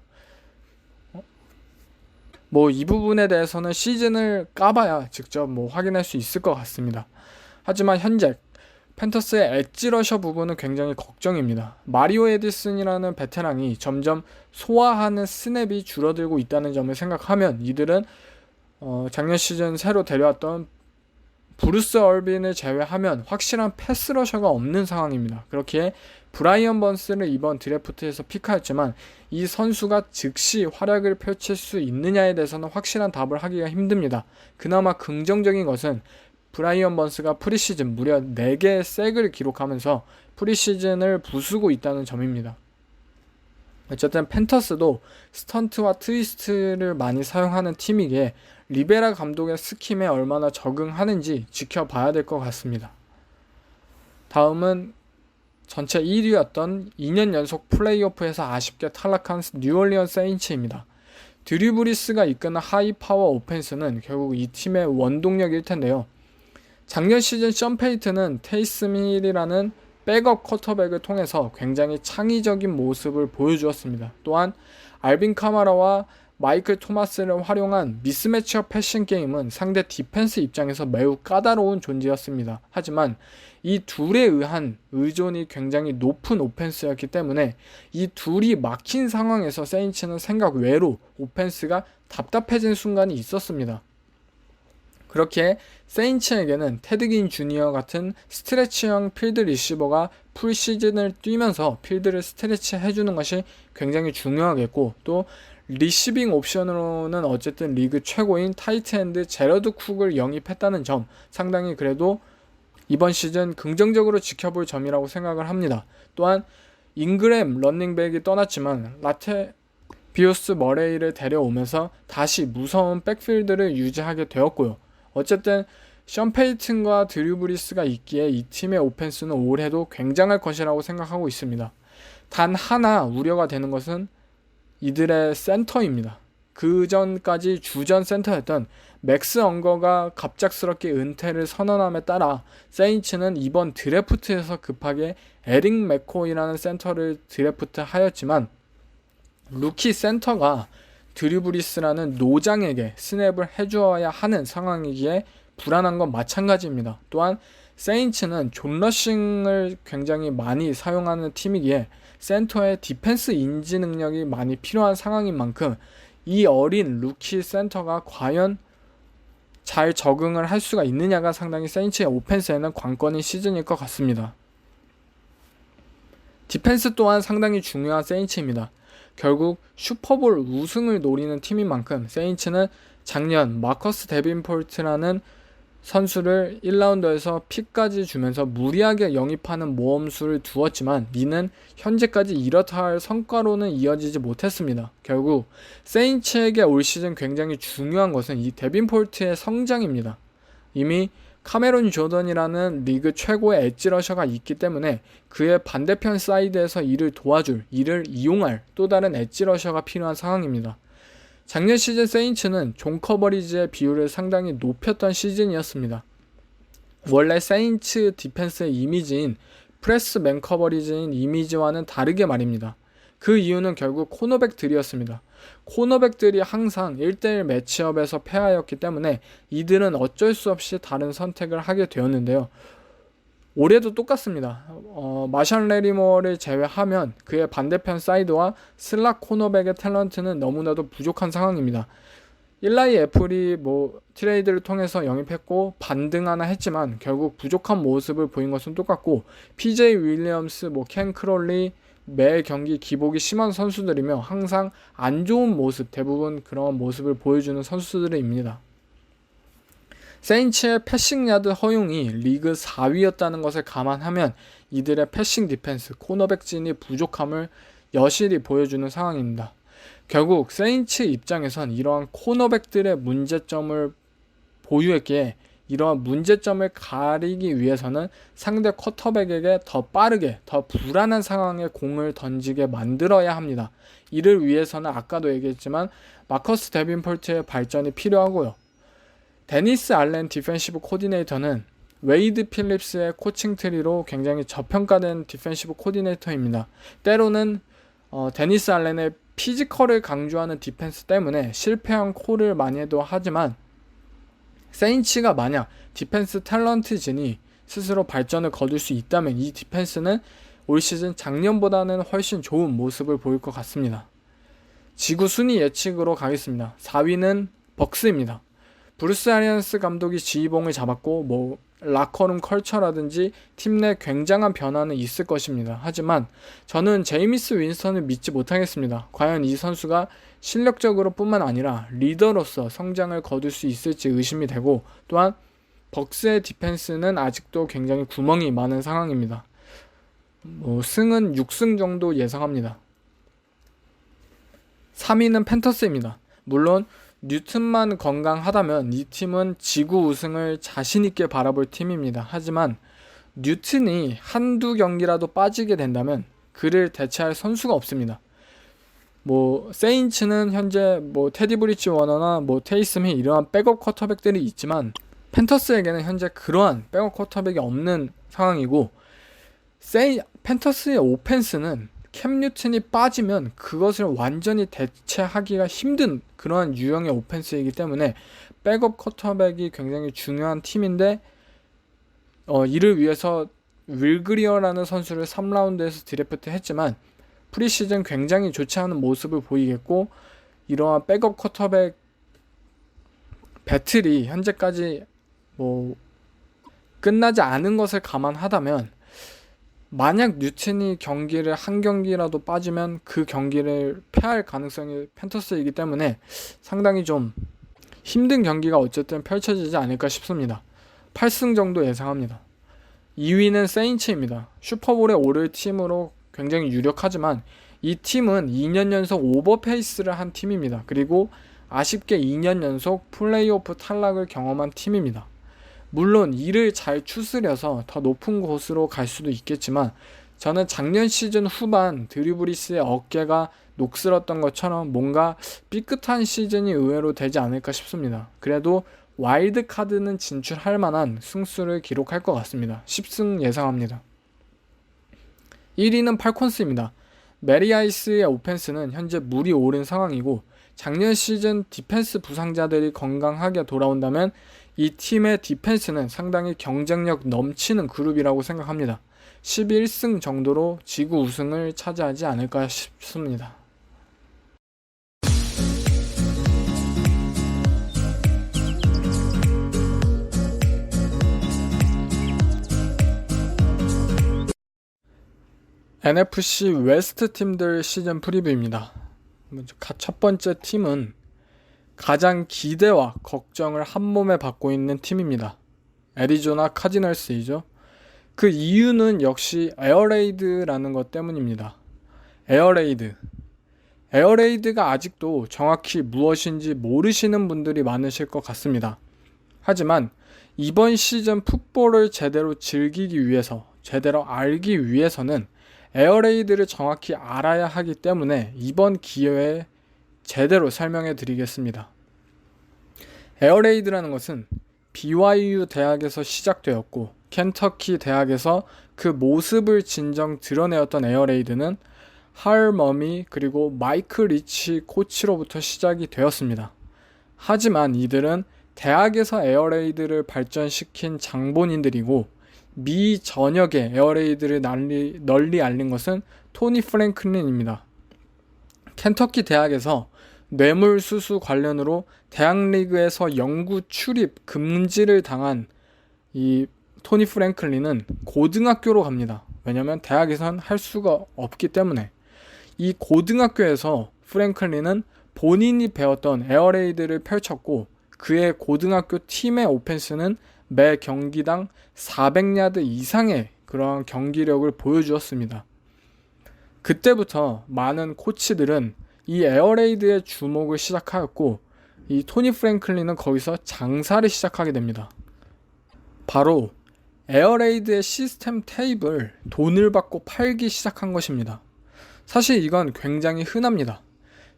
S1: 이 부분에 대해서는 시즌을 까봐야 직접 확인할 수 있을 것 같습니다. 하지만 현재 팬터스의 엣지 러셔 부분은 굉장히 걱정입니다. 마리오 에디슨이라는 베테랑이 점점 소화하는 스냅이 줄어들고 있다는 점을 생각하면 이들은 작년 시즌 새로 데려왔던 브루스 얼빈을 제외하면 확실한 패스 러셔가 없는 상황입니다. 그렇기에 브라이언 번스를 이번 드래프트에서 픽하였지만 이 선수가 즉시 활약을 펼칠 수 있느냐에 대해서는 확실한 답을 하기가 힘듭니다. 그나마 긍정적인 것은 브라이언 번스가 프리시즌 무려 4개의 색을 기록하면서 프리시즌을 부수고 있다는 점입니다. 어쨌든 팬터스도 스턴트와 트위스트를 많이 사용하는 팀이기에 리베라 감독의 스킴에 얼마나 적응하는지 지켜봐야 될 것 같습니다. 다음은 전체 1위였던 2년 연속 플레이오프에서 아쉽게 탈락한 뉴올리언 세인츠입니다. 드류 브리스가 이끄는 하이파워 오펜스는 결국 이 팀의 원동력일 텐데요. 작년 시즌 션 페이튼은 테이슨 힐이라는 백업 쿼터백을 통해서 굉장히 창의적인 모습을 보여주었습니다. 또한 알빈 카마라와 마이클 토마스를 활용한 미스매치업 패싱 게임은 상대 디펜스 입장에서 매우 까다로운 존재였습니다. 하지만 이 둘에 의한 의존이 굉장히 높은 오펜스였기 때문에 이 둘이 막힌 상황에서 세인츠는 생각 외로 오펜스가 답답해진 순간이 있었습니다. 그렇게 세인츠에게는 테드긴 주니어 같은 스트레치형 필드 리시버가 풀 시즌을 뛰면서 필드를 스트레치 해주는 것이 굉장히 중요하겠고, 또 리시빙 옵션으로는 어쨌든 리그 최고인 타이트엔드 제러드 쿡을 영입했다는 점, 상당히 그래도 이번 시즌 긍정적으로 지켜볼 점이라고 생각을 합니다. 또한 잉그램 런닝백이 떠났지만 라테비우스 머레이를 데려오면서 다시 무서운 백필드를 유지하게 되었고요. 어쨌든 션 페이튼과 드류 브리스가 있기에 이 팀의 오펜스는 올해도 굉장할 것이라고 생각하고 있습니다. 단 하나 우려가 되는 것은 이들의 센터입니다. 그 전까지 주전 센터였던 맥스 엉거가 갑작스럽게 은퇴를 선언함에 따라 세인츠는 이번 드래프트에서 급하게 에릭 맥코이라는 센터를 드래프트 하였지만, 루키 센터가 드류 브리스라는 노장에게 스냅을 해주어야 하는 상황이기에 불안한 건 마찬가지입니다. 또한 세인츠는 존 러싱을 굉장히 많이 사용하는 팀이기에 센터의 디펜스 인지 능력이 많이 필요한 상황인 만큼 이 어린 루키 센터가 과연 잘 적응을 할 수가 있느냐가 상당히 세인츠의 오펜스에는 관건인 시즌일 것 같습니다. 디펜스 또한 상당히 중요한 세인츠입니다. 결국 슈퍼볼 우승을 노리는 팀인 만큼 세인츠는 작년 마커스 데빈폴트라는 선수를 1라운드에서 픽까지 주면서 무리하게 영입하는 모험수를 두었지만 이는 현재까지 이렇다 할 성과로는 이어지지 못했습니다. 결국 세인츠에게 올 시즌 굉장히 중요한 것은 이 데빈폴트의 성장입니다. 이미 카메론 조던이라는 리그 최고의 엣지러셔가 있기 때문에 그의 반대편 사이드에서 이를 도와줄, 이를 이용할 또 다른 엣지러셔가 필요한 상황입니다. 작년 시즌 세인츠는 존 커버리지의 비율을 상당히 높였던 시즌이었습니다. 원래 세인츠 디펜스의 이미지인 프레스 맨 커버리지인 이미지와는 다르게 말입니다. 그 이유는 결국 코너백들이었습니다. 코너백들이 항상 1대1 매치업에서 패하였기 때문에 이들은 어쩔 수 없이 다른 선택을 하게 되었는데요. 올해도 똑같습니다. 마샬 레리머를 제외하면 그의 반대편 사이드와 슬락 코너백의 탤런트는 너무나도 부족한 상황입니다. 일라이 애플이 트레이드를 통해서 영입했고 반등 하나 했지만 결국 부족한 모습을 보인 것은 똑같고, PJ 윌리엄스, 켄 크롤리, 매 경기 기복이 심한 선수들이며 항상 안 좋은 모습, 대부분 그런 모습을 보여주는 선수들입니다. 세인츠의 패싱 야드 허용이 리그 4위였다는 것을 감안하면 이들의 패싱 디펜스, 코너백 진이 부족함을 여실히 보여주는 상황입니다. 결국 세인츠 입장에선 이러한 코너백들의 문제점을 보유했기에 이러한 문제점을 가리기 위해서는 상대 쿼터백에게 더 빠르게, 더 불안한 상황에 공을 던지게 만들어야 합니다. 이를 위해서는 아까도 얘기했지만 마커스 데빈폴트의 발전이 필요하고요. 데니스 알렌 디펜시브 코디네이터는 웨이드 필립스의 코칭 트리로 굉장히 저평가된 디펜시브 코디네이터입니다. 때로는 데니스 알렌의 피지컬을 강조하는 디펜스 때문에 실패한 콜을 많이 해도 하지만, 세인츠가 만약 디펜스 탤런트진이 스스로 발전을 거둘 수 있다면 이 디펜스는 올 시즌 작년보다는 훨씬 좋은 모습을 보일 것 같습니다. 지구 순위 예측으로 가겠습니다. 4위는 벅스입니다. 브루스 아리안스 감독이 지휘봉을 잡았고 라커룸 컬처라든지 팀 내 굉장한 변화는 있을 것입니다. 하지만 저는 제이미스 윈스턴을 믿지 못하겠습니다. 과연 이 선수가 실력적으로 뿐만 아니라 리더로서 성장을 거둘 수 있을지 의심이 되고, 또한 벅스의 디펜스는 아직도 굉장히 구멍이 많은 상황입니다. 승은 6승 정도 예상합니다. 3위는 팬터스입니다. 물론 뉴튼만 건강하다면 이 팀은 지구 우승을 자신있게 바라볼 팀입니다. 하지만 뉴튼이 한두 경기라도 빠지게 된다면 그를 대체할 선수가 없습니다. 세인츠는 현재 테디 브리지 워너나 테이스미 이러한 백업 쿼터백들이 있지만 팬터스에게는 현재 그러한 백업 쿼터백이 없는 상황이고, 팬터스의 오펜스는 캠 뉴튼이 빠지면 그것을 완전히 대체하기가 힘든 그러한 유형의 오펜스이기 때문에 백업 쿼터백이 굉장히 중요한 팀인데 이를 위해서 윌 그리어라는 선수를 3라운드에서 드래프트 했지만 프리시즌 굉장히 좋지 않은 모습을 보이겠고, 이러한 백업 쿼터백 배틀이 현재까지 끝나지 않은 것을 감안하다면, 만약 뉴튼이 경기를 한 경기라도 빠지면 그 경기를 패할 가능성이 팬터스이기 때문에 상당히 좀 힘든 경기가 어쨌든 펼쳐지지 않을까 싶습니다. 8승 정도 예상합니다. 2위는 세인츠입니다. 슈퍼볼에 오를 팀으로 굉장히 유력하지만 이 팀은 2년 연속 오버페이스를 한 팀입니다. 그리고 아쉽게 2년 연속 플레이오프 탈락을 경험한 팀입니다. 물론 이를 잘 추스려서 더 높은 곳으로 갈 수도 있겠지만, 저는 작년 시즌 후반 드리브리스의 어깨가 녹슬었던 것처럼 뭔가 삐끗한 시즌이 의외로 되지 않을까 싶습니다. 그래도 와일드카드는 진출할 만한 승수를 기록할 것 같습니다. 10승 예상합니다. 1위는 팔콘스입니다. 메리 아이스의 오펜스는 현재 물이 오른 상황이고, 작년 시즌 디펜스 부상자들이 건강하게 돌아온다면 이 팀의 디펜스는 상당히 경쟁력 넘치는 그룹이라고 생각합니다. 11승 정도로 지구 우승을 차지하지 않을까 싶습니다. NFC 웨스트 팀들 시즌 프리뷰입니다. 첫 번째 팀은 가장 기대와 걱정을 한 몸에 받고 있는 팀입니다. 애리조나 카지널스이죠. 그 이유는 역시 에어레이드라는 것 때문입니다. 에어레이드가 아직도 정확히 무엇인지 모르시는 분들이 많으실 것 같습니다. 하지만 이번 시즌 풋볼을 제대로 즐기기 위해서, 제대로 알기 위해서는 에어레이드를 정확히 알아야 하기 때문에 이번 기회에 제대로 설명해 드리겠습니다. 에어레이드라는 것은 BYU 대학에서 시작되었고, 켄터키 대학에서 그 모습을 진정 드러내었던 에어레이드는 할 머미 그리고 마이크 리치 코치로부터 시작이 되었습니다. 하지만 이들은 대학에서 에어레이드를 발전시킨 장본인들이고, 미 전역에 에어레이드를 널리 알린 것은 토니 프랭클린입니다. 켄터키 대학에서 뇌물수수 관련으로 대학리그에서 영구 출입 금지를 당한 이 토니 프랭클린은 고등학교로 갑니다. 왜냐하면 대학에선 할 수가 없기 때문에. 이 고등학교에서 프랭클린은 본인이 배웠던 에어레이드를 펼쳤고, 그의 고등학교 팀의 오펜스는 매 경기당 400야드 이상의 그러한 경기력을 보여주었습니다. 그때부터 많은 코치들은 이 에어레이드의 주목을 시작하였고, 이 토니 프랭클린은 거기서 장사를 시작하게 됩니다. 바로 에어레이드의 시스템 테이프를 돈을 받고 팔기 시작한 것입니다. 사실 이건 굉장히 흔합니다.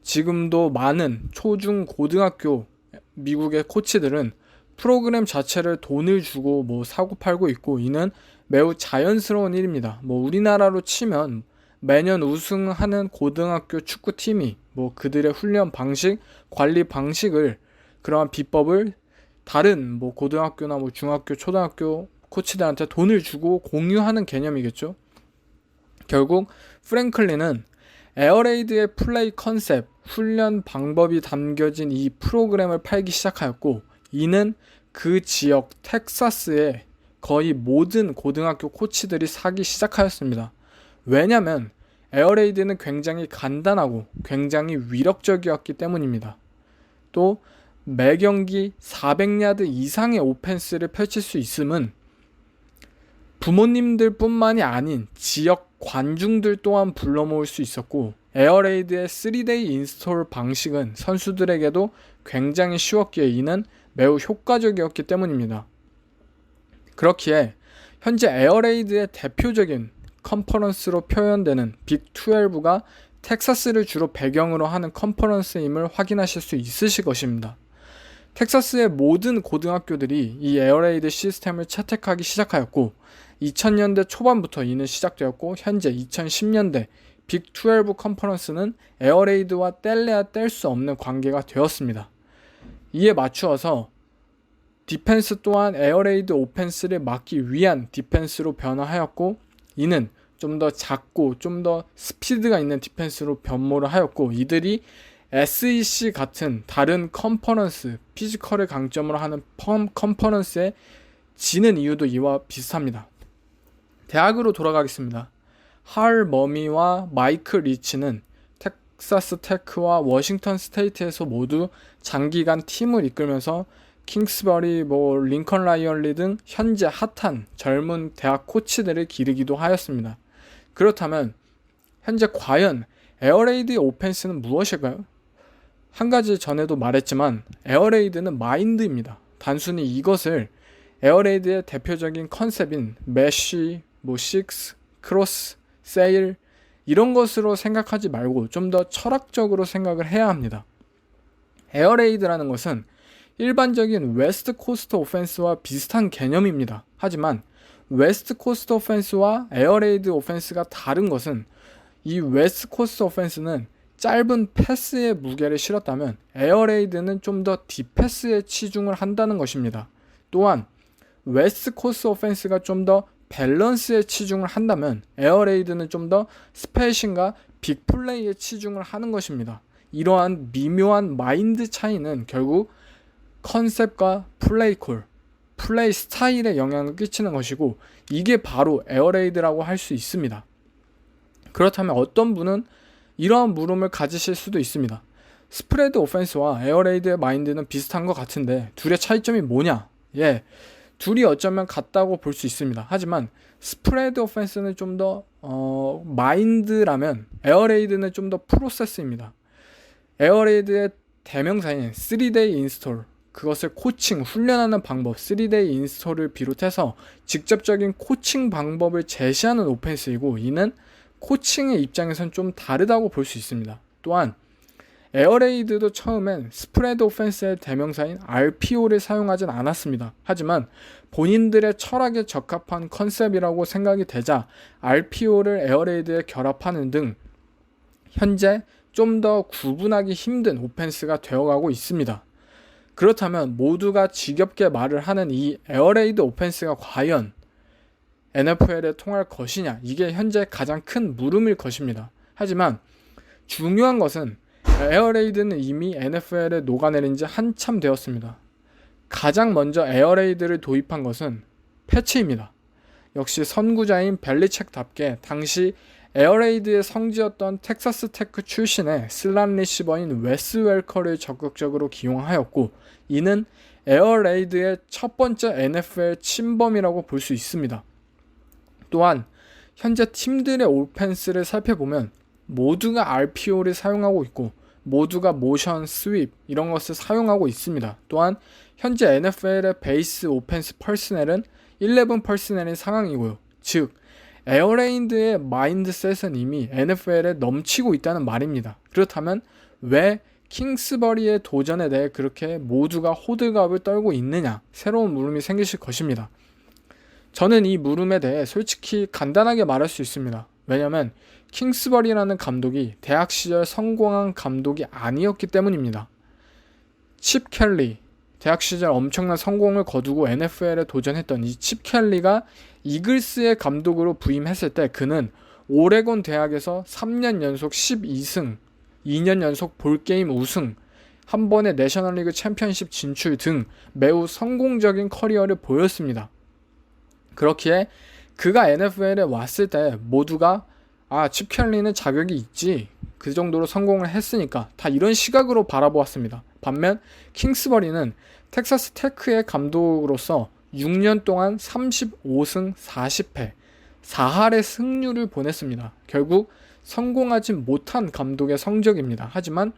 S1: 지금도 많은 초중 고등학교 미국의 코치들은 프로그램 자체를 돈을 주고 사고 팔고 있고, 이는 매우 자연스러운 일입니다. 우리나라로 치면 매년 우승하는 고등학교 축구팀이 그들의 훈련 방식, 관리 방식을, 그러한 비법을 다른 고등학교나 중학교, 초등학교 코치들한테 돈을 주고 공유하는 개념이겠죠. 결국 프랭클린은 에어레이드의 플레이 컨셉, 훈련 방법이 담겨진 이 프로그램을 팔기 시작하였고, 이는 그 지역 텍사스의 거의 모든 고등학교 코치들이 사기 시작하였습니다. 왜냐하면 에어레이드는 굉장히 간단하고 굉장히 위력적이었기 때문입니다. 또 매경기 400야드 이상의 오펜스를 펼칠 수 있음은 부모님들 뿐만이 아닌 지역 관중들 또한 불러 모을 수 있었고, 에어레이드의 3데이 인스톨 방식은 선수들에게도 굉장히 쉬웠기에 이는 매우 효과적이었기 때문입니다. 그렇기에 현재 에어레이드의 대표적인 컨퍼런스로 표현되는 빅12가 텍사스를 주로 배경으로 하는 컨퍼런스임을 확인하실 수 있으실 것입니다. 텍사스의 모든 고등학교들이 이 에어레이드 시스템을 채택하기 시작하였고, 2000년대 초반부터 이는 시작되었고, 현재 2010년대 빅12 컨퍼런스는 에어레이드와 뗄래야 뗄 수 없는 관계가 되었습니다. 이에 맞추어서 디펜스 또한 에어레이드 오펜스를 막기 위한 디펜스로 변화하였고, 이는 좀 더 작고 좀 더 스피드가 있는 디펜스로 변모를 하였고, 이들이 SEC 같은 다른 컨퍼런스, 피지컬을 강점으로 하는 컨퍼런스에 지는 이유도 이와 비슷합니다. 대학으로 돌아가겠습니다. 할 머미와 마이크 리치는 텍사스 테크와 워싱턴 스테이트에서 모두 장기간 팀을 이끌면서 킹스버리, 링컨 라이언리 등 현재 핫한 젊은 대학 코치들을 기르기도 하였습니다. 그렇다면 현재 과연 에어레이드의 오펜스는 무엇일까요? 한 가지 전에도 말했지만 에어레이드는 마인드입니다. 단순히 이것을 에어레이드의 대표적인 컨셉인 메쉬, 식스, 크로스, 세일 이런 것으로 생각하지 말고 좀 더 철학적으로 생각을 해야 합니다. 에어레이드라는 것은 일반적인 웨스트 코스트 오펜스와 비슷한 개념입니다. 하지만 웨스트 코스트 오펜스와 에어레이드 오펜스가 다른 것은 이 웨스트 코스트 오펜스는 짧은 패스에 무게를 실었다면 에어레이드는 좀 더 딥패스에 치중을 한다는 것입니다. 또한 웨스트 코스트 오펜스가 좀 더 밸런스에 치중을 한다면 에어레이드는 좀 더 스페이싱과 빅플레이에 치중을 하는 것입니다. 이러한 미묘한 마인드 차이는 결국 컨셉과 플레이 스타일에 영향을 끼치는 것이고, 이게 바로 에어레이드라고 할 수 있습니다. 그렇다면 어떤 분은 이러한 물음을 가지실 수도 있습니다. 스프레드 오펜스와 에어레이드의 마인드는 비슷한 것 같은데 둘의 차이점이 뭐냐? 둘이 어쩌면 같다고 볼 수 있습니다. 하지만 스프레드 오펜스는 좀 더 마인드라면 에어레이드는 좀 더 프로세스입니다. 에어레이드의 대명사인 3day 인스톨, 그것을 코칭, 훈련하는 방법, 3day 인스톨을 비롯해서 직접적인 코칭 방법을 제시하는 오펜스이고, 이는 코칭의 입장에선 좀 다르다고 볼 수 있습니다. 또한 에어레이드도 처음엔 스프레드 오펜스의 대명사인 RPO를 사용하진 않았습니다. 하지만 본인들의 철학에 적합한 컨셉이라고 생각이 되자 RPO를 에어레이드에 결합하는 등 현재 좀 더 구분하기 힘든 오펜스가 되어가고 있습니다. 그렇다면 모두가 지겹게 말을 하는 이 에어레이드 오펜스가 과연 NFL에 통할 것이냐, 이게 현재 가장 큰 물음일 것입니다. 하지만 중요한 것은 에어레이드는 이미 NFL에 녹아내린 지 한참 되었습니다. 가장 먼저 에어레이드를 도입한 것은 패치입니다. 역시 선구자인 벨리첵답게 당시 에어레이드의 성지였던 텍사스 테크 출신의 슬란 리시버인 웨스 웰커를 적극적으로 기용하였고, 이는 에어레이드의 첫 번째 NFL 침범이라고 볼 수 있습니다. 또한 현재 팀들의 오펜스를 살펴보면 모두가 RPO를 사용하고 있고 모두가 모션, 스윕 이런 것을 사용하고 있습니다. 또한 현재 NFL의 베이스 오펜스 퍼스넬은 11 퍼스넬인 상황이고요. 즉 에어레이드의 마인드셋은 이미 NFL에 넘치고 있다는 말입니다. 그렇다면 왜 킹스버리의 도전에 대해 그렇게 모두가 호들갑을 떨고 있느냐, 새로운 물음이 생기실 것입니다. 저는 이 물음에 대해 솔직히 간단하게 말할 수 있습니다. 왜냐하면 킹스버리라는 감독이 대학 시절 성공한 감독이 아니었기 때문입니다. 칩 켈리, 대학 시절 엄청난 성공을 거두고 NFL에 도전했던 이 칩 켈리가 이글스의 감독으로 부임했을 때 그는 오레곤 대학에서 3년 연속 12승, 2년 연속 볼게임 우승, 한 번의 내셔널리그 챔피언십 진출 등 매우 성공적인 커리어를 보였습니다. 그렇기에 그가 NFL에 왔을 때 모두가 칩 켈리는 자격이 있지, 그 정도로 성공을 했으니까, 다 이런 시각으로 바라보았습니다. 반면 킹스버리는 텍사스 테크의 감독으로서 6년 동안 35승 40패 4할의 승률을 보냈습니다. 결국 성공하지 못한 감독의 성적입니다. 하지만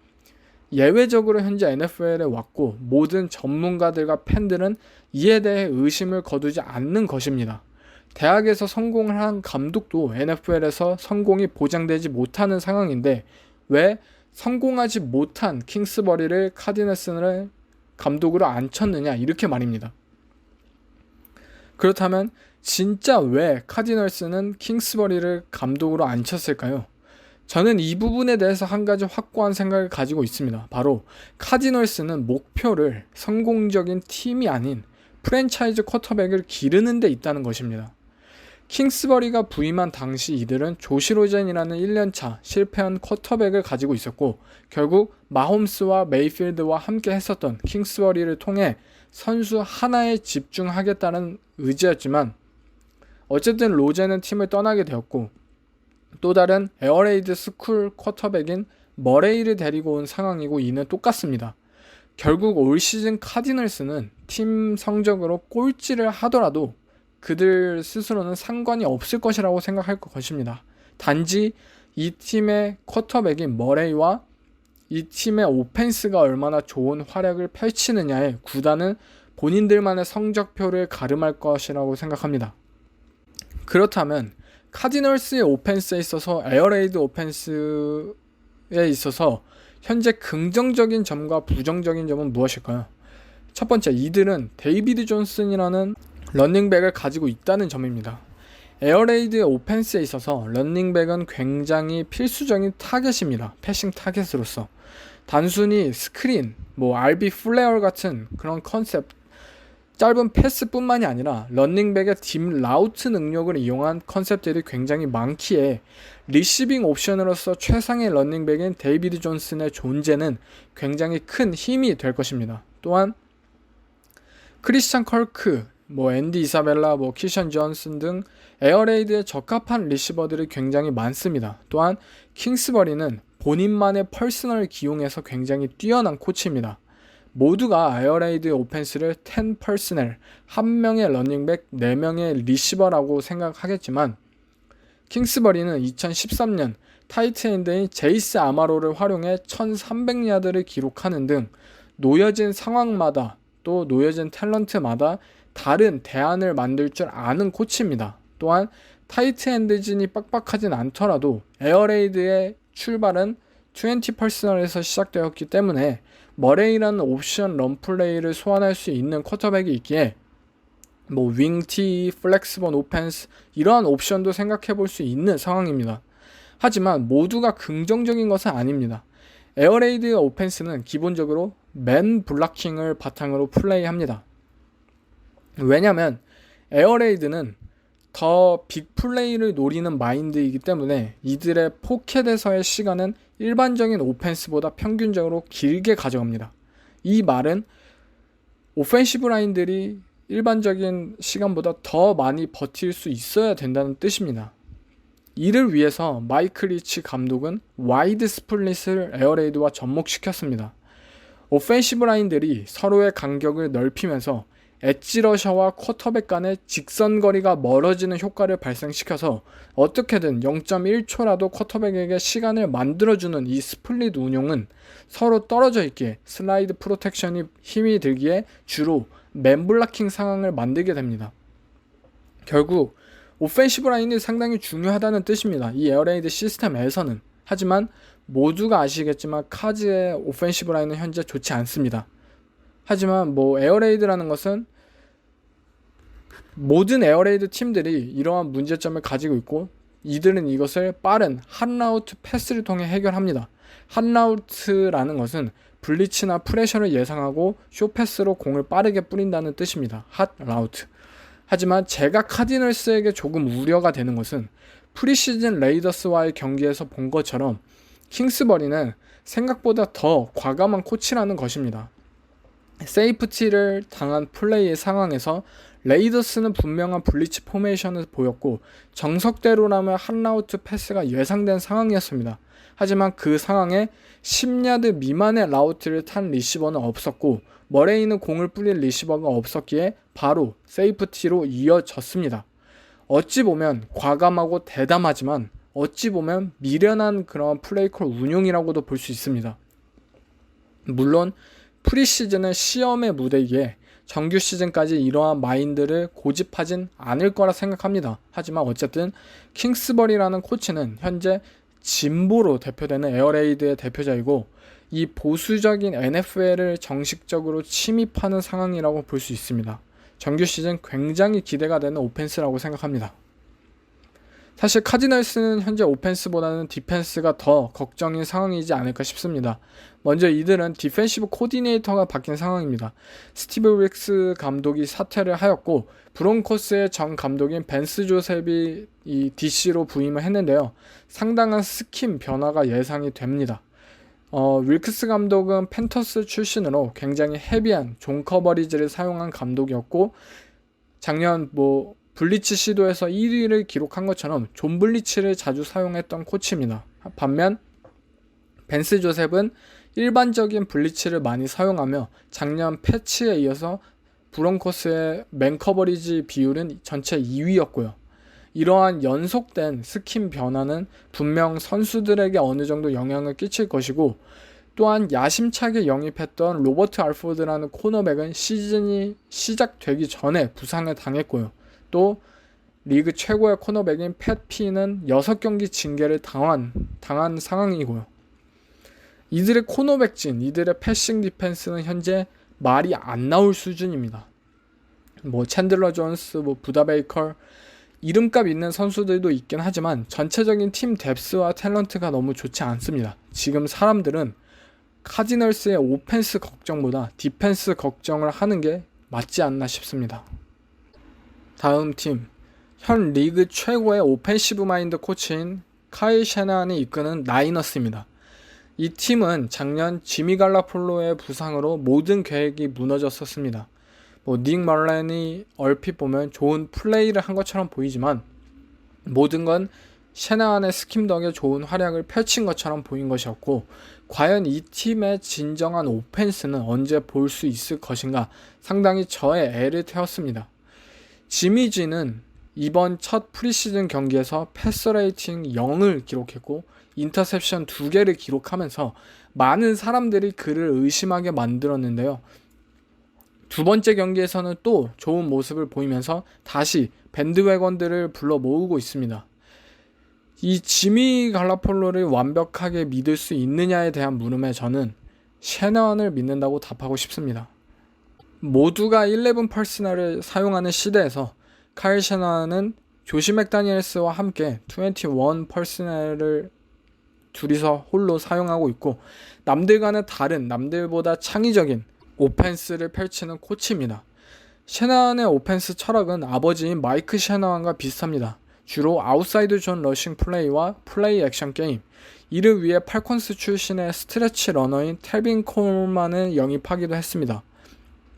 S1: 예외적으로 현재 NFL에 왔고 모든 전문가들과 팬들은 이에 대해 의심을 거두지 않는 것입니다. 대학에서 성공을 한 감독도 NFL에서 성공이 보장되지 못하는 상황인데 왜 성공하지 못한 킹스버리를 카디널스를 감독으로 앉혔느냐, 이렇게 말입니다. 그렇다면 진짜 왜 카디널스는 킹스버리를 감독으로 앉혔을까요? 저는 이 부분에 대해서 한 가지 확고한 생각을 가지고 있습니다. 바로 카디널스는 목표를 성공적인 팀이 아닌 프랜차이즈 쿼터백을 기르는 데 있다는 것입니다. 킹스버리가 부임한 당시 이들은 조시 로젠이라는 1년차 실패한 쿼터백을 가지고 있었고, 결국 마홈스와 메이필드와 함께 했었던 킹스버리를 통해 선수 하나에 집중하겠다는 의지였지만, 어쨌든 로젠은 팀을 떠나게 되었고, 또 다른 에어레이드 스쿨 쿼터백인 머레이를 데리고 온 상황이고, 이는 똑같습니다. 결국 올 시즌 카디널스는 팀 성적으로 꼴찌를 하더라도 그들 스스로는 상관이 없을 것이라고 생각할 것입니다. 단지 이 팀의 쿼터백인 머레이와 이 팀의 오펜스가 얼마나 좋은 활약을 펼치느냐에 구단은 본인들만의 성적표를 가름할 것이라고 생각합니다. 그렇다면 카디널스의 오펜스에 있어서 에어레이드 오펜스에 있어서 현재 긍정적인 점과 부정적인 점은 무엇일까요? 첫 번째, 이들은 데이비드 존슨이라는 러닝백을 가지고 있다는 점입니다. 에어레이드의 오펜스에 있어서 러닝백은 굉장히 필수적인 타겟입니다. 패싱 타겟으로서. 단순히 스크린, RB 플레어 같은 그런 컨셉, 짧은 패스뿐만이 아니라 러닝백의 딥 라우트 능력을 이용한 컨셉들이 굉장히 많기에 리시빙 옵션으로서 최상의 러닝백인 데이비드 존슨의 존재는 굉장히 큰 힘이 될 것입니다. 또한 크리스찬 컬크, 앤디 이사벨라, 키션 존슨 등 에어레이드에 적합한 리시버들이 굉장히 많습니다. 또한 킹스버리는 본인만의 퍼스널을 기용해서 굉장히 뛰어난 코치입니다. 모두가 에어레이드 오펜스를 10 퍼스널, 1명의 러닝백, 4명의 리시버라고 생각하겠지만, 킹스버리는 2013년 타이트엔드인 제이스 아마로를 활용해 1300야드를 기록하는 등 놓여진 상황마다 또 놓여진 탤런트마다 다른 대안을 만들 줄 아는 코치입니다. 또한 타이트엔드진이 빡빡하진 않더라도 에어레이드의 출발은 20 퍼스널에서 시작되었기 때문에 머레이라는 옵션 런플레이를 소환할 수 있는 쿼터백이 있기에 윙티, 플렉스번 오펜스 이러한 옵션도 생각해 볼 수 있는 상황입니다. 하지만 모두가 긍정적인 것은 아닙니다. 에어레이드 오펜스는 기본적으로 맨 블락킹을 바탕으로 플레이합니다. 왜냐면 에어레이드는 더 빅플레이를 노리는 마인드이기 때문에 이들의 포켓에서의 시간은 일반적인 오펜스보다 평균적으로 길게 가져갑니다. 이 말은 오펜시브 라인들이 일반적인 시간보다 더 많이 버틸 수 있어야 된다는 뜻입니다. 이를 위해서 마이클 리치 감독은 와이드 스플릿을 에어레이드와 접목시켰습니다. 오펜시브 라인들이 서로의 간격을 넓히면서 엣지러셔와 쿼터백 간의 직선거리가 멀어지는 효과를 발생시켜서 어떻게든 0.1초라도 쿼터백에게 시간을 만들어주는 이 스플릿 운용은 서로 떨어져 있기에 슬라이드 프로텍션이 힘이 들기에 주로 맨블락킹 상황을 만들게 됩니다. 결국 오펜시브 라인이 상당히 중요하다는 뜻입니다. 이 에어레이드 시스템에서는. 하지만 모두가 아시겠지만 카즈의 오펜시브 라인은 현재 좋지 않습니다. 하지만 에어레이드라는 것은 모든 에어레이드 팀들이 이러한 문제점을 가지고 있고 이들은 이것을 빠른 핫라우트 패스를 통해 해결합니다. 핫라우트라는 것은 블리츠나 프레셔를 예상하고 쇼패스로 공을 빠르게 뿌린다는 뜻입니다. 핫라우트. 하지만 제가 카디널스에게 조금 우려가 되는 것은 프리시즌 레이더스와의 경기에서 본 것처럼 킹스버리는 생각보다 더 과감한 코치라는 것입니다. 세이프티를 당한 플레이의 상황에서 레이더스는 분명한 블리츠 포메이션을 보였고 정석대로라면 핫라우트 패스가 예상된 상황이었습니다. 하지만 그 상황에 10야드 미만의 라우트를 탄 리시버는 없었고 머레이는 공을 뿌릴 리시버가 없었기에 바로 세이프티로 이어졌습니다. 어찌 보면 과감하고 대담하지만 어찌 보면 미련한 그런 플레이콜 운용이라고도 볼 수 있습니다. 물론 프리시즌은 시험의 무대이기에 정규 시즌까지 이러한 마인드를 고집하진 않을 거라 생각합니다. 하지만 어쨌든 킹스버리라는 코치는 현재 진보로 대표되는 에어레이드의 대표자이고 이 보수적인 NFL을 정식적으로 침입하는 상황이라고 볼 수 있습니다. 정규 시즌 굉장히 기대가 되는 오펜스라고 생각합니다. 사실 카디널스는 현재 오펜스보다는 디펜스가 더 걱정인 상황이지 않을까 싶습니다. 먼저 이들은 디펜시브 코디네이터가 바뀐 상황입니다. 스티브 릭스 감독이 사퇴를 하였고 브론코스의 전 감독인 벤스 조셉이 이 DC로 부임을 했는데요. 상당한 스킨 변화가 예상이 됩니다. 윌크스 감독은 팬터스 출신으로 굉장히 헤비한 존 커버리지를 사용한 감독이었고 작년 블리치 시도에서 1위를 기록한 것처럼 존 블리치를 자주 사용했던 코치입니다. 반면 벤스 조셉은 일반적인 블리치를 많이 사용하며 작년 패치에 이어서 브론코스의 맨 커버리지 비율은 전체 2위였고요. 이러한 연속된 스킨 변화는 분명 선수들에게 어느 정도 영향을 끼칠 것이고 또한 야심차게 영입했던 로버트 알포드라는 코너백은 시즌이 시작되기 전에 부상을 당했고요. 또 리그 최고의 코너백인 팻 피는 6경기 징계를 당한 상황이고요. 이들의 코너백진, 이들의 패싱 디펜스는 현재 말이 안 나올 수준입니다. 챈들러 존스, 부다 베이커 이름값 있는 선수들도 있긴 하지만 전체적인 팀 뎁스와 탤런트가 너무 좋지 않습니다. 지금 사람들은 카디널스의 오펜스 걱정보다 디펜스 걱정을 하는 게 맞지 않나 싶습니다. 다음 팀, 현 리그 최고의 오펜시브 마인드 코치인 카일 셰나한이 이끄는 나이너스입니다. 이 팀은 작년 지미 갈라폴로의 부상으로 모든 계획이 무너졌었습니다. 닉 멀렌이 얼핏 보면 좋은 플레이를 한 것처럼 보이지만 모든 건 셰나한의 스킴 덕에 좋은 활약을 펼친 것처럼 보인 것이었고 과연 이 팀의 진정한 오펜스는 언제 볼 수 있을 것인가 상당히 저의 애를 태웠습니다. 지미지는 이번 첫 프리시즌 경기에서 패스 레이팅 0을 기록했고 인터셉션 2개를 기록하면서 많은 사람들이 그를 의심하게 만들었는데요. 두 번째 경기에서는 또 좋은 모습을 보이면서 다시 밴드웨건들을 불러 모으고 있습니다. 이 지미 갈라폴로를 완벽하게 믿을 수 있느냐에 대한 물음에 저는 셰나한을 믿는다고 답하고 싶습니다. 모두가 11 퍼스널을 사용하는 시대에서 카일 셰나한은 조시 맥다니엘스와 함께 21 퍼스널을 둘이서 홀로 사용하고 있고 남들과는 다른 남들보다 창의적인 오펜스를 펼치는 코치입니다. 셰나한의 오펜스 철학은 아버지인 마이크 셰나한과 비슷합니다. 주로 아웃사이드 존 러싱 플레이와 플레이 액션 게임, 이를 위해 팔콘스 출신의 스트레치 러너인 텔빈 콜만을 영입하기도 했습니다.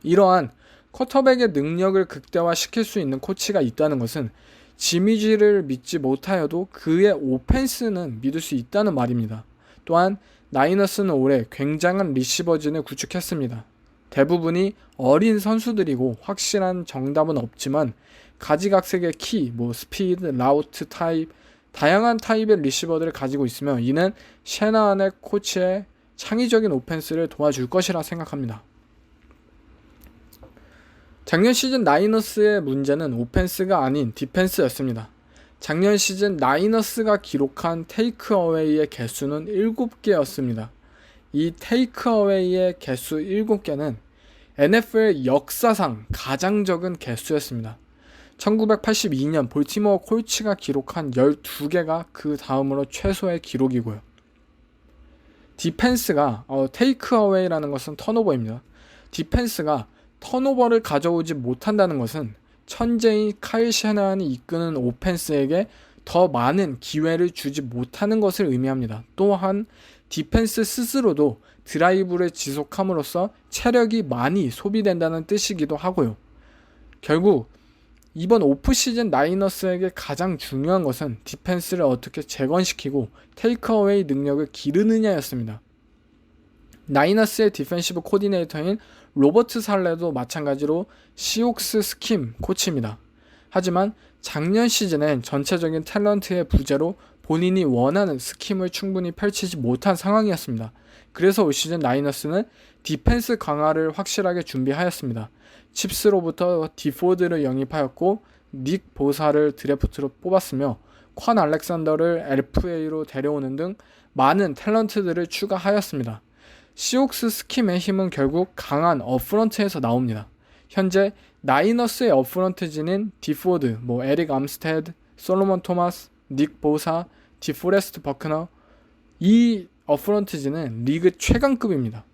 S1: 이러한 쿼터백의 능력을 극대화시킬 수 있는 코치가 있다는 것은 지미지를 믿지 못하여도 그의 오펜스는 믿을 수 있다는 말입니다. 또한 나이너스는 올해 굉장한 리시버진을 구축했습니다. 대부분이 어린 선수들이고 확실한 정답은 없지만 가지각색의 키, 스피드, 라우트 타입, 다양한 타입의 리시버들을 가지고 있으며 이는 셰나한의 코치의 창의적인 오펜스를 도와줄 것이라 생각합니다. 작년 시즌 나이너스의 문제는 오펜스가 아닌 디펜스였습니다. 작년 시즌 나이너스가 기록한 테이크어웨이의 개수는 7개였습니다. 이 테이크어웨이의 개수 7개는 NFL 역사상 가장 적은 개수였습니다. 1982년 볼티모어 콜츠가 기록한 12개가 그 다음으로 최소의 기록이고요. 디펜스가 테이크어웨이라는 것은 턴오버입니다. 디펜스가 턴오버를 가져오지 못한다는 것은 천재인 카일 셰나한이 이끄는 오펜스에게 더 많은 기회를 주지 못하는 것을 의미합니다. 또한 디펜스 스스로도 드라이브를 지속함으로써 체력이 많이 소비된다는 뜻이기도 하고요. 결국 이번 오프시즌 나이너스에게 가장 중요한 것은 디펜스를 어떻게 재건시키고 테이크어웨이 능력을 기르느냐였습니다. 나이너스의 디펜시브 코디네이터인 로버트 살레도 마찬가지로 시옥스 스킴 코치입니다. 하지만 작년 시즌엔 전체적인 탤런트의 부재로 본인이 원하는 스킴을 충분히 펼치지 못한 상황이었습니다. 그래서 올 시즌 나이너스는 디펜스 강화를 확실하게 준비하였습니다. 칩스로부터 디포드를 영입하였고 닉 보사를 드래프트로 뽑았으며 관 알렉산더를 LFA로 데려오는 등 많은 탤런트들을 추가하였습니다. 시옥스 스킴의 힘은 결국 강한 업프런트에서 나옵니다. 현재 나이너스의 업프런트진인 디포드, 에릭 암스테드, 솔로몬 토마스, 닉 보사, 디포레스트 버크너, 이 어프런트즈는 리그 최강급입니다.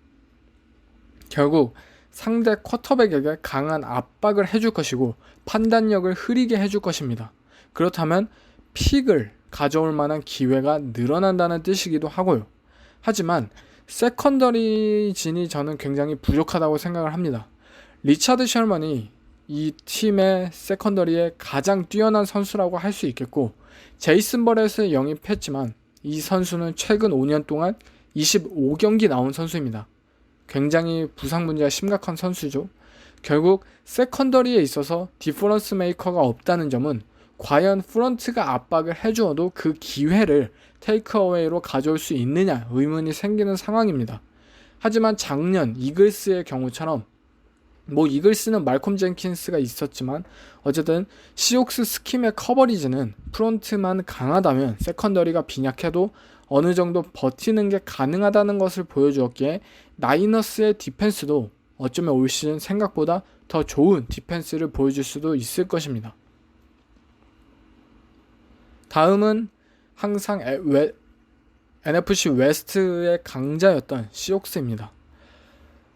S1: 결국 상대 쿼터백에게 강한 압박을 해줄 것이고 판단력을 흐리게 해줄 것입니다. 그렇다면 픽을 가져올 만한 기회가 늘어난다는 뜻이기도 하고요. 하지만 세컨더리 진이 저는 굉장히 부족하다고 생각을 합니다. 리차드 셜먼이 이 팀의 세컨더리에 가장 뛰어난 선수라고 할 수 있겠고, 제이슨 버렛을 영입했지만 이 선수는 최근 5년 동안 25경기 나온 선수입니다. 굉장히 부상 문제가 심각한 선수죠. 결국 세컨더리에 있어서 디퍼런스 메이커가 없다는 점은 과연 프런트가 압박을 해주어도 그 기회를 테이크어웨이로 가져올 수 있느냐 의문이 생기는 상황입니다. 하지만 작년 이글스의 경우처럼 이글스는 말콤 젠킨스가 있었지만 어쨌든 시옥스 스킴의 커버리지는 프론트만 강하다면 세컨더리가 빈약해도 어느 정도 버티는 게 가능하다는 것을 보여주었기에 나이너스의 디펜스도 어쩌면 올 시즌 생각보다 더 좋은 디펜스를 보여줄 수도 있을 것입니다. 다음은 항상 NFC 웨스트의 강자였던 시옥스입니다.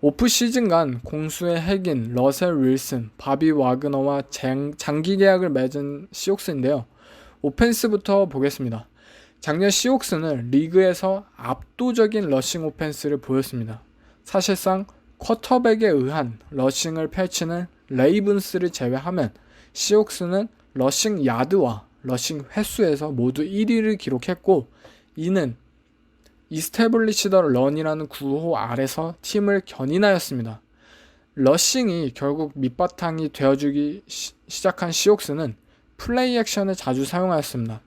S1: 오프 시즌간 공수의 핵인 러셀 윌슨, 바비 와그너와 장기 계약을 맺은 시옥스인데요. 오펜스부터 보겠습니다. 작년 시옥스는 리그에서 압도적인 러싱 오펜스를 보였습니다. 사실상 쿼터백에 의한 러싱을 펼치는 레이븐스를 제외하면 시옥스는 러싱 야드와 러싱 횟수에서 모두 1위를 기록했고, 이는 이스태블리시 더 런이라는 구호 아래서 팀을 견인하였습니다. 러싱이 결국 밑바탕이 되어주기 시작한 시옥스는 플레이 액션을 자주 사용하였습니다.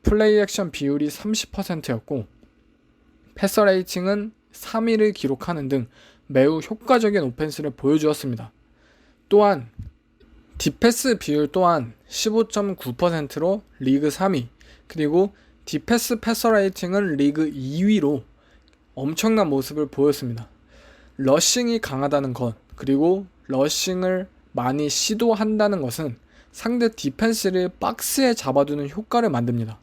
S1: 플레이 액션 비율이 30%였고 패서 레이팅은 3위를 기록하는 등 매우 효과적인 오펜스를 보여주었습니다. 또한 디패스 비율 또한 15.9%로 리그 3위, 그리고 디패스 패서 레이팅은 리그 2위로 엄청난 모습을 보였습니다. 러싱이 강하다는 것, 그리고 러싱을 많이 시도한다는 것은 상대 디펜스를 박스에 잡아두는 효과를 만듭니다.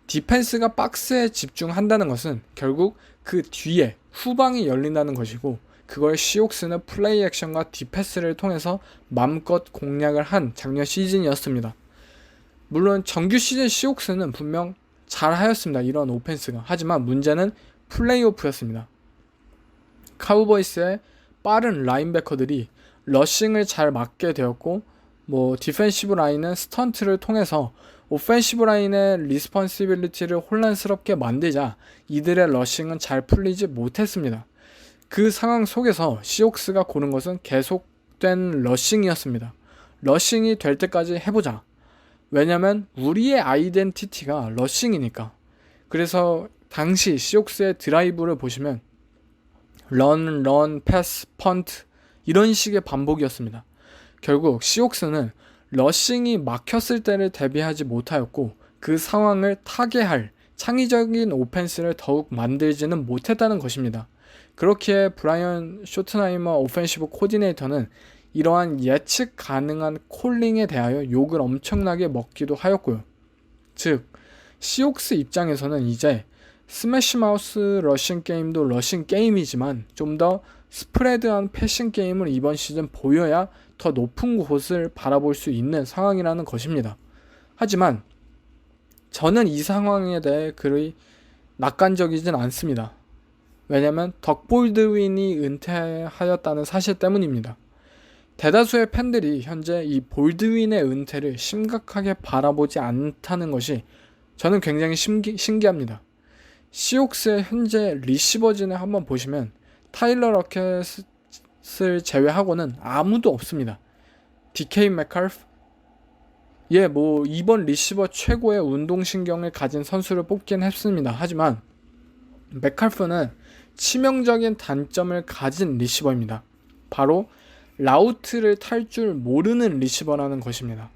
S1: 디펜스가 박스에 집중한다는 것은 결국 그 뒤에 후방이 열린다는 것이고, 그걸 시옥스는 플레이 액션과 디패스를 통해서 마음껏 공략을 한 작년 시즌이었습니다. 물론 정규 시즌 시옥스는 분명 잘하였습니다. 이런 오펜스가. 하지만 문제는 플레이오프였습니다. 카우보이스의 빠른 라인베커들이 러싱을 잘 막게 되었고, 디펜시브 라인은 스턴트를 통해서 오펜시브 라인의 리스폰시빌리티를 혼란스럽게 만들자 이들의 러싱은 잘 풀리지 못했습니다. 그 상황 속에서 시옥스가 고른 것은 계속된 러싱이었습니다. 러싱이 될 때까지 해보자. 왜냐면 우리의 아이덴티티가 러싱이니까. 그래서 당시 시옥스의 드라이브를 보시면 런, 패스, 펀트 이런 식의 반복이었습니다. 결국 시옥스는 러싱이 막혔을 때를 대비하지 못하였고, 그 상황을 타개할 창의적인 오펜스를 더욱 만들지는 못했다는 것입니다. 그렇기에 브라이언 쇼트나이머 오펜시브 코디네이터는 이러한 예측 가능한 콜링에 대하여 욕을 엄청나게 먹기도 하였고요. 즉, 시옥스 입장에서는 이제 스매시 마우스 러싱 게임도 러싱 게임이지만 좀 더 스프레드한 패싱 게임을 이번 시즌 보여야 더 높은 곳을 바라볼 수 있는 상황이라는 것입니다. 하지만 저는 이 상황에 대해 그리 낙관적이진 않습니다. 왜냐면 덕 볼드윈이 은퇴하였다는 사실 때문입니다. 대다수의 팬들이 현재 이 볼드윈의 은퇴를 심각하게 바라보지 않다는 것이 저는 굉장히 신기합니다. 시옥스의 현재 리시버진을 한번 보시면 타일러 러켓을 제외하고는 아무도 없습니다. DK 메칼프? 이번 리시버 최고의 운동신경을 가진 선수를 뽑긴 했습니다. 하지만 메칼프는 치명적인 단점을 가진 리시버입니다. 바로 라우트를 탈 줄 모르는 리시버라는 것입니다.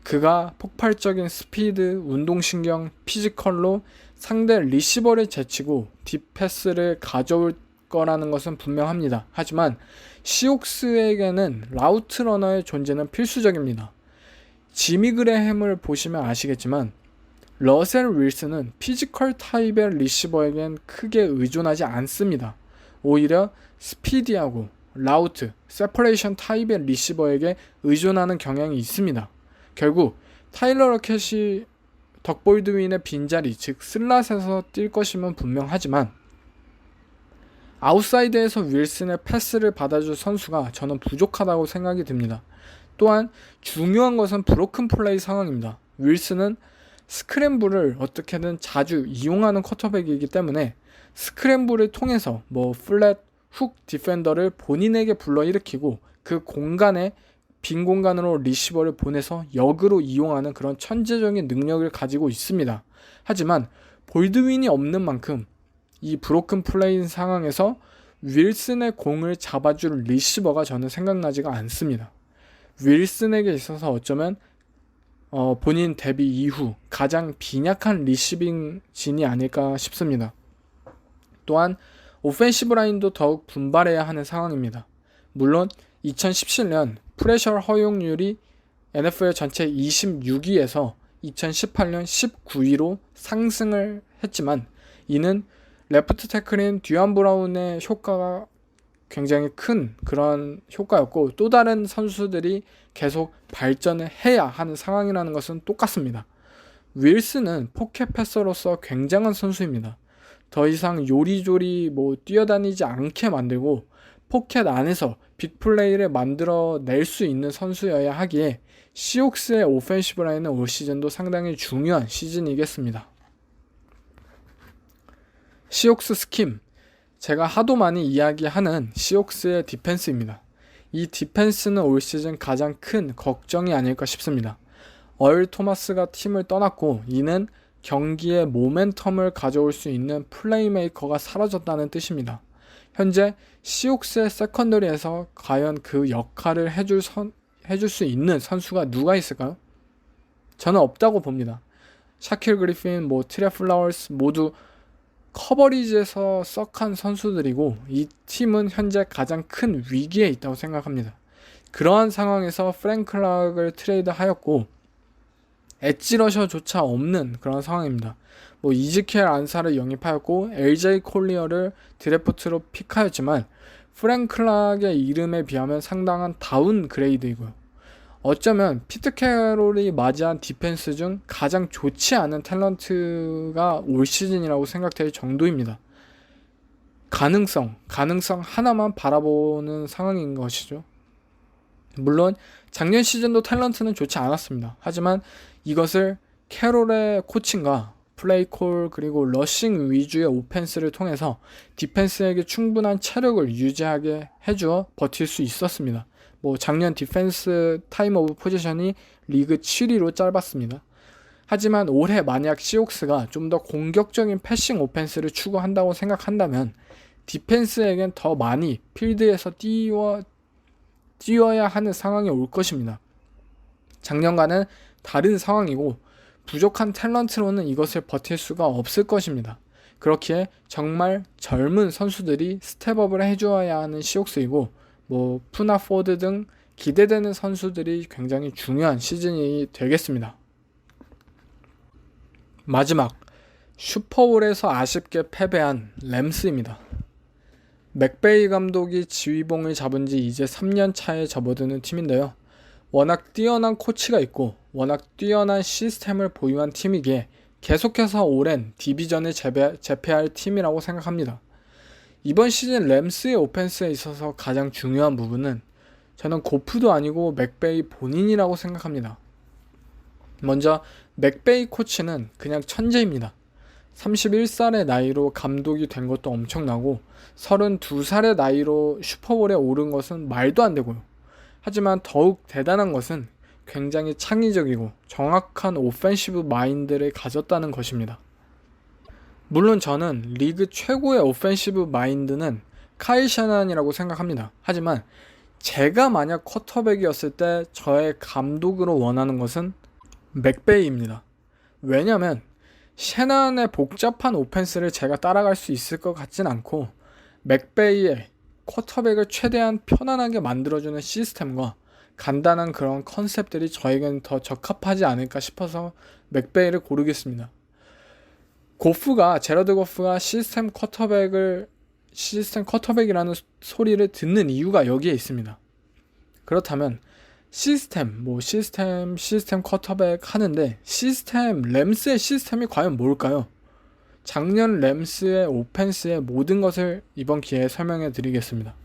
S1: 그가 폭발적인 스피드, 운동신경, 피지컬로 상대 리시버를 제치고 딥패스를 가져올 거라는 것은 분명합니다. 하지만 시옥스에게는 라우트 러너의 존재는 필수적입니다. 지미 그레햄을 보시면 아시겠지만 러셀 윌슨은 피지컬 타입의 리시버에겐 크게 의존하지 않습니다. 오히려 스피디하고 라우트, 세퍼레이션 타입의 리시버에게 의존하는 경향이 있습니다. 결국 타일러 러켓이 덕볼드윈의 빈자리, 즉 슬롯에서 뛸 것임은 분명하지만 아웃사이드에서 윌슨의 패스를 받아줄 선수가 저는 부족하다고 생각이 듭니다. 또한 중요한 것은 브로큰 플레이 상황입니다. 윌슨은 스크램블을 어떻게든 자주 이용하는 쿼터백이기 때문에 스크램블을 통해서 플랫, 훅 디펜더를 본인에게 불러일으키고 그 공간에 빈 공간으로 리시버를 보내서 역으로 이용하는 그런 천재적인 능력을 가지고 있습니다. 하지만 볼드윈이 없는 만큼 이 브로큰 플레이 상황에서 윌슨의 공을 잡아줄 리시버가 저는 생각나지가 않습니다. 윌슨에게 있어서 어쩌면 본인 데뷔 이후 가장 빈약한 리시빙 진이 아닐까 싶습니다. 또한 오펜시브 라인도 더욱 분발해야 하는 상황입니다. 물론 2017년 프레셔 허용률이 NFL 전체 26위에서 2018년 19위로 상승을 했지만 이는 레프트 태클인 듀안 브라운의 효과가 굉장히 큰 그런 효과였고 또 다른 선수들이 계속 발전을 해야 하는 상황이라는 것은 똑같습니다. 윌슨은 포켓 패서로서 굉장한 선수입니다. 더 이상 요리조리 뛰어다니지 않게 만들고 포켓 안에서 빅플레이를 만들어낼 수 있는 선수여야 하기에 시옥스의 오펜시브 라인은 올 시즌도 상당히 중요한 시즌이겠습니다. 시옥스 스킴, 제가 하도 많이 이야기하는 시옥스의 디펜스입니다. 이 디펜스는 올 시즌 가장 큰 걱정이 아닐까 싶습니다. 얼 토마스가 팀을 떠났고 이는 경기에 모멘텀을 가져올 수 있는 플레이메이커가 사라졌다는 뜻입니다. 현재 시옥스의 세컨더리에서 과연 그 역할을 해줄 수 있는 선수가 누가 있을까요? 저는 없다고 봅니다. 샤킬 그리핀, 트레 플라워스 모두 커버리지에서 썩한 선수들이고 이 팀은 현재 가장 큰 위기에 있다고 생각합니다. 그러한 상황에서 프랭크 클락을 트레이드하였고 엣지러셔조차 없는 그런 상황입니다. 이즈키엘 안사를 영입하였고 LJ 콜리어를 드래프트로 픽하였지만 프랭크 클락의 이름에 비하면 상당한 다운그레이드이고요. 어쩌면 피트 캐롤이 맞이한 디펜스 중 가장 좋지 않은 탤런트가 올 시즌이라고 생각될 정도입니다. 가능성 하나만 바라보는 상황인 것이죠. 물론 작년 시즌도 탤런트는 좋지 않았습니다. 하지만 이것을 캐롤의 코칭과 플레이콜 그리고 러싱 위주의 오펜스를 통해서 디펜스에게 충분한 체력을 유지하게 해주어 버틸 수 있었습니다. 작년 디펜스 타임 오브 포지션이 리그 7위로 짧았습니다. 하지만 올해 만약 시옥스가 좀 더 공격적인 패싱 오펜스를 추구한다고 생각한다면 디펜스에겐 더 많이 필드에서 뛰어야 하는 상황이 올 것입니다. 작년과는 다른 상황이고 부족한 탤런트로는 이것을 버틸 수가 없을 것입니다. 그렇기에 정말 젊은 선수들이 스텝업을 해줘야 하는 시옥스이고 푸나 포드 등 기대되는 선수들이 굉장히 중요한 시즌이 되겠습니다. 마지막 슈퍼볼에서 아쉽게 패배한 램스입니다. 맥베이 감독이 지휘봉을 잡은 지 이제 3년 차에 접어드는 팀인데요. 워낙 뛰어난 코치가 있고 워낙 뛰어난 시스템을 보유한 팀이기에 계속해서 오랜 디비전을 제패할 팀이라고 생각합니다. 이번 시즌 램스의 오펜스에 있어서 가장 중요한 부분은 저는 고프도 아니고 맥베이 본인이라고 생각합니다. 먼저 맥베이 코치는 그냥 천재입니다. 31살의 나이로 감독이 된 것도 엄청나고 32살의 나이로 슈퍼볼에 오른 것은 말도 안 되고요. 하지만 더욱 대단한 것은 굉장히 창의적이고 정확한 오펜시브 마인드를 가졌다는 것입니다. 물론 저는 리그 최고의 오펜시브 마인드는 카일 샤난이라고 생각합니다. 하지만 제가 만약 쿼터백이었을 때 저의 감독으로 원하는 것은 맥베이입니다. 왜냐면 샤난의 복잡한 오펜스를 제가 따라갈 수 있을 것 같진 않고 맥베이의 쿼터백을 최대한 편안하게 만들어주는 시스템과 간단한 그런 컨셉들이 저에겐 더 적합하지 않을까 싶어서 맥베이를 고르겠습니다. 제러드 고프가 시스템 쿼터백이라는 소리를 듣는 이유가 여기에 있습니다. 그렇다면 시스템 쿼터백 하는데 램스의 시스템이 과연 뭘까요? 작년 램스의 오펜스의 모든 것을 이번 기회에 설명해 드리겠습니다.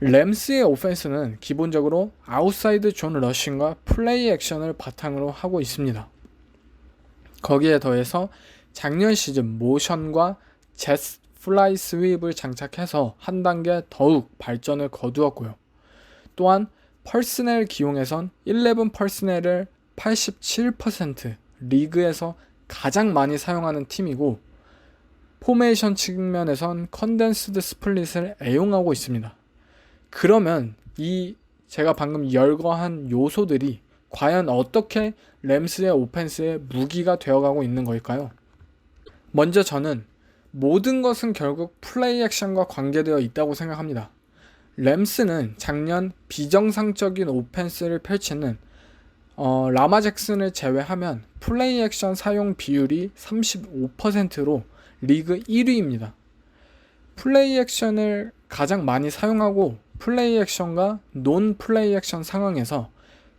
S1: 램스의 오펜스는 기본적으로 아웃사이드 존 러싱과 플레이 액션을 바탕으로 하고 있습니다. 거기에 더해서 작년 시즌 모션과 젯 플라이 스윕을 장착해서 한 단계 더욱 발전을 거두었고요. 또한 퍼스넬 기용에선 11 퍼스넬을 87% 리그에서 가장 많이 사용하는 팀이고, 포메이션 측면에선 컨덴스드 스플릿을 애용하고 있습니다. 그러면 제가 방금 열거한 요소들이 과연 어떻게 램스의 오펜스의 무기가 되어가고 있는 걸까요? 먼저 저는 모든 것은 결국 플레이 액션과 관계되어 있다고 생각합니다. 램스는 작년 비정상적인 오펜스를 펼치는 라마 잭슨을 제외하면 플레이 액션 사용 비율이 35%로 리그 1위입니다. 플레이 액션을 가장 많이 사용하고 플레이 액션과 논 플레이 액션 상황에서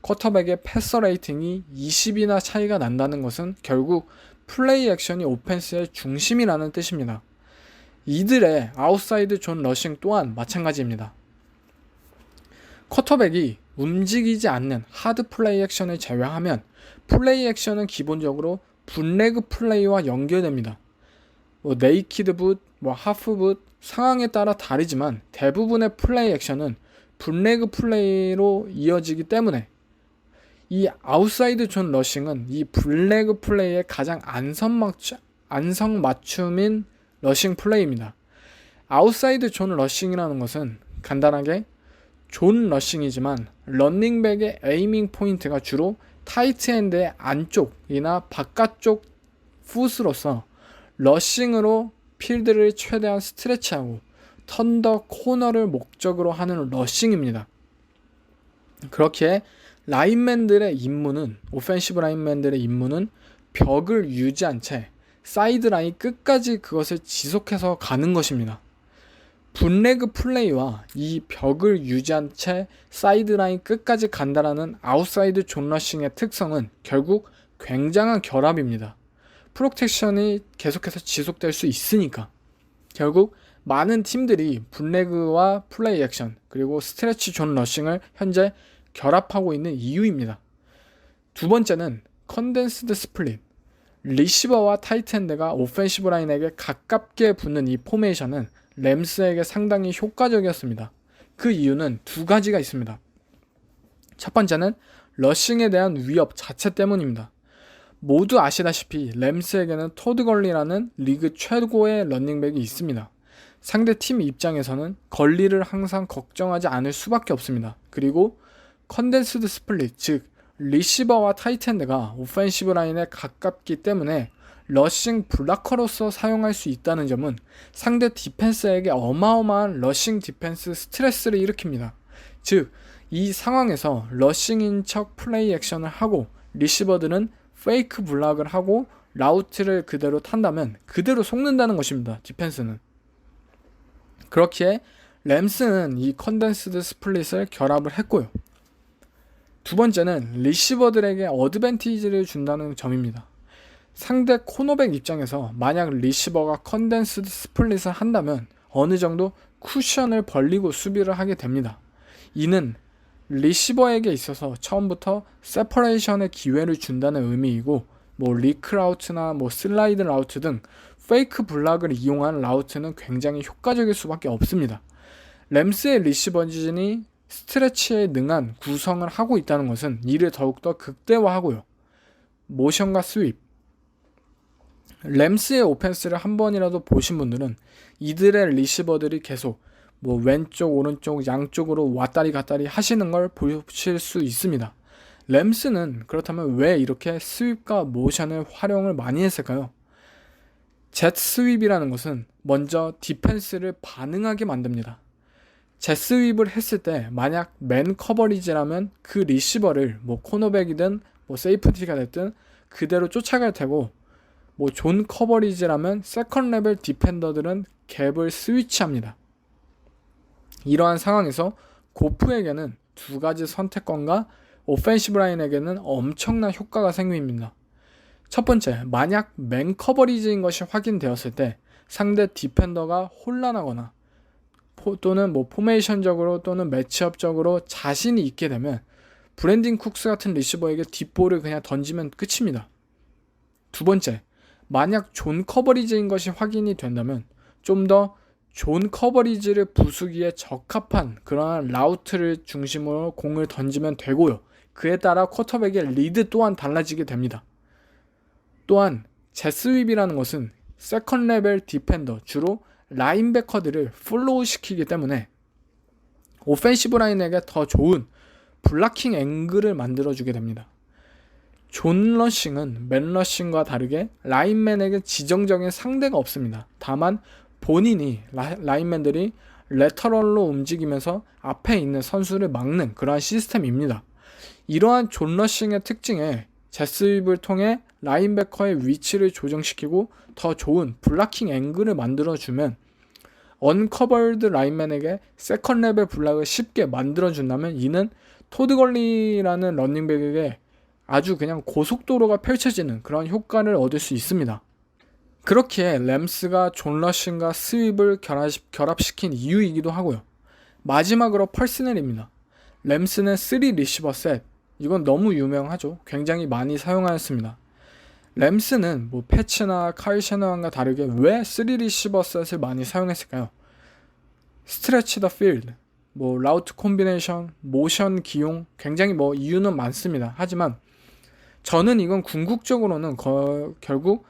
S1: 쿼터백의 패서 레이팅이 20이나 차이가 난다는 것은 결국 플레이 액션이 오펜스의 중심이라는 뜻입니다. 이들의 아웃사이드 존 러싱 또한 마찬가지입니다. 쿼터백이 움직이지 않는 하드 플레이 액션을 제외하면 플레이 액션은 기본적으로 붓레그 플레이와 연결됩니다. 네이키드 붓, 하프 붓 상황에 따라 다르지만 대부분의 플레이 액션은 붓레그 플레이로 이어지기 때문에 이 아웃사이드 존 러싱은 이 붓레그 플레이의 가장 안성맞춤인 러싱 플레이입니다. 아웃사이드 존 러싱이라는 것은 간단하게 존 러싱이지만 런닝백의 에이밍 포인트가 주로 타이트 엔드의 안쪽이나 바깥쪽 풋으로서 러싱으로 필드를 최대한 스트레치하고 턴더 코너를 목적으로 하는 러싱입니다. 그렇게 오펜시브 라인맨들의 임무는 벽을 유지한 채 사이드 라인 끝까지 그것을 지속해서 가는 것입니다. 붓레그 플레이와 이 벽을 유지한 채 사이드 라인 끝까지 간다라는 아웃사이드 존 러싱의 특성은 결국 굉장한 결합입니다. 프로텍션이 계속해서 지속될 수 있으니까 결국 많은 팀들이 붓레그와 플레이 액션 그리고 스트레치 존 러싱을 현재 결합하고 있는 이유입니다. 두 번째는 컨덴스드 스플릿. 리시버와 타이트엔드가 오펜시브 라인에게 가깝게 붙는 이 포메이션은 램스에게 상당히 효과적이었습니다. 그 이유는 두 가지가 있습니다. 첫 번째는 러싱에 대한 위협 자체 때문입니다. 모두 아시다시피 램스에게는 토드 걸리라는 리그 최고의 런닝백이 있습니다. 상대 팀 입장에서는 걸리를 항상 걱정하지 않을 수밖에 없습니다. 그리고 컨덴스드 스플릿, 즉 리시버와 타이트엔드가 오펜시브 라인에 가깝기 때문에 러싱 블락커로서 사용할 수 있다는 점은 상대 디펜스에게 어마어마한 러싱 디펜스 스트레스를 일으킵니다. 즉, 이 상황에서 러싱인 척 플레이 액션을 하고 리시버들은 페이크 블락을 하고 라우트를 그대로 탄다면 그대로 속는다는 것입니다. 디펜스는. 그렇기에 램스는 이 컨덴스드 스플릿을 결합을 했고요. 두 번째는 리시버들에게 어드밴티지를 준다는 점입니다. 상대 코너백 입장에서 만약 리시버가 컨덴스드 스플릿을 한다면 어느 정도 쿠션을 벌리고 수비를 하게 됩니다. 이는 리시버에게 있어서 처음부터 세퍼레이션의 기회를 준다는 의미이고 리크 라우트나 슬라이드 라우트 등 페이크 블락을 이용한 라우트는 굉장히 효과적일 수밖에 없습니다. 램스의 리시버진이 스트레치에 능한 구성을 하고 있다는 것은 이를 더욱더 극대화하고요. 모션과 스윕. 램스의 오펜스를 한 번이라도 보신 분들은 이들의 리시버들이 계속 왼쪽 오른쪽 양쪽으로 왔다리 갔다리 하시는 걸 보실 수 있습니다. 램스는 그렇다면 왜 이렇게 스윕과 모션을 활용을 많이 했을까요? 젯 스윕이라는 것은 먼저 디펜스를 반응하게 만듭니다. 제스 윕을 했을 때 만약 맨 커버리지라면 그 리시버를 뭐 코너백이든 뭐 세이프티가 됐든 그대로 쫓아갈 테고, 뭐 존 커버리지라면 세컨 레벨 디펜더들은 갭을 스위치합니다. 이러한 상황에서 고프에게는 두 가지 선택권과 오펜시브 라인에게는 엄청난 효과가 생깁니다. 첫 번째, 만약 맨 커버리지인 것이 확인되었을 때 상대 디펜더가 혼란하거나 또는 뭐 포메이션적으로 또는 매치업적으로 자신이 있게 되면 브랜딘 쿡스 같은 리시버에게 뒷볼을 그냥 던지면 끝입니다. 두 번째, 만약 존 커버리지인 것이 확인이 된다면 좀 더 존 커버리지를 부수기에 적합한 그러한 라우트를 중심으로 공을 던지면 되고요. 그에 따라 쿼터백의 리드 또한 달라지게 됩니다. 또한 제스 윕이라는 것은 세컨 레벨 디펜더, 주로 라인베커들을 플로우 시키기 때문에 오펜시브 라인에게 더 좋은 블락킹 앵글을 만들어주게 됩니다. 존 러싱은 맨 러싱과 다르게 라인맨에게 지정적인 상대가 없습니다. 다만 본인이 라인맨들이 레터럴로 움직이면서 앞에 있는 선수를 막는 그러한 시스템입니다. 이러한 존 러싱의 특징에 제스 윕을 통해 라인베커의 위치를 조정시키고 더 좋은 블락킹 앵글을 만들어주면 언커버드 라인맨에게 세컨 레벨 블락을 쉽게 만들어준다면 이는 토드 걸리라는 런닝백에게 아주 그냥 고속도로가 펼쳐지는 그런 효과를 얻을 수 있습니다. 그렇기에 램스가 존 러싱과 스윕을 결합시킨 이유이기도 하고요. 마지막으로 퍼스널입니다. 램스는 3 리시버 셋, 이건 너무 유명하죠. 굉장히 많이 사용하였습니다. 램스는 뭐 패치나 카일 셔너한과 다르게 왜 3 리시버 셋을 많이 사용했을까요? 스트레치 더 필드, 뭐 라우트 콤비네이션, 모션 기용, 굉장히 뭐 이유는 많습니다. 하지만 저는 이건 궁극적으로는 결국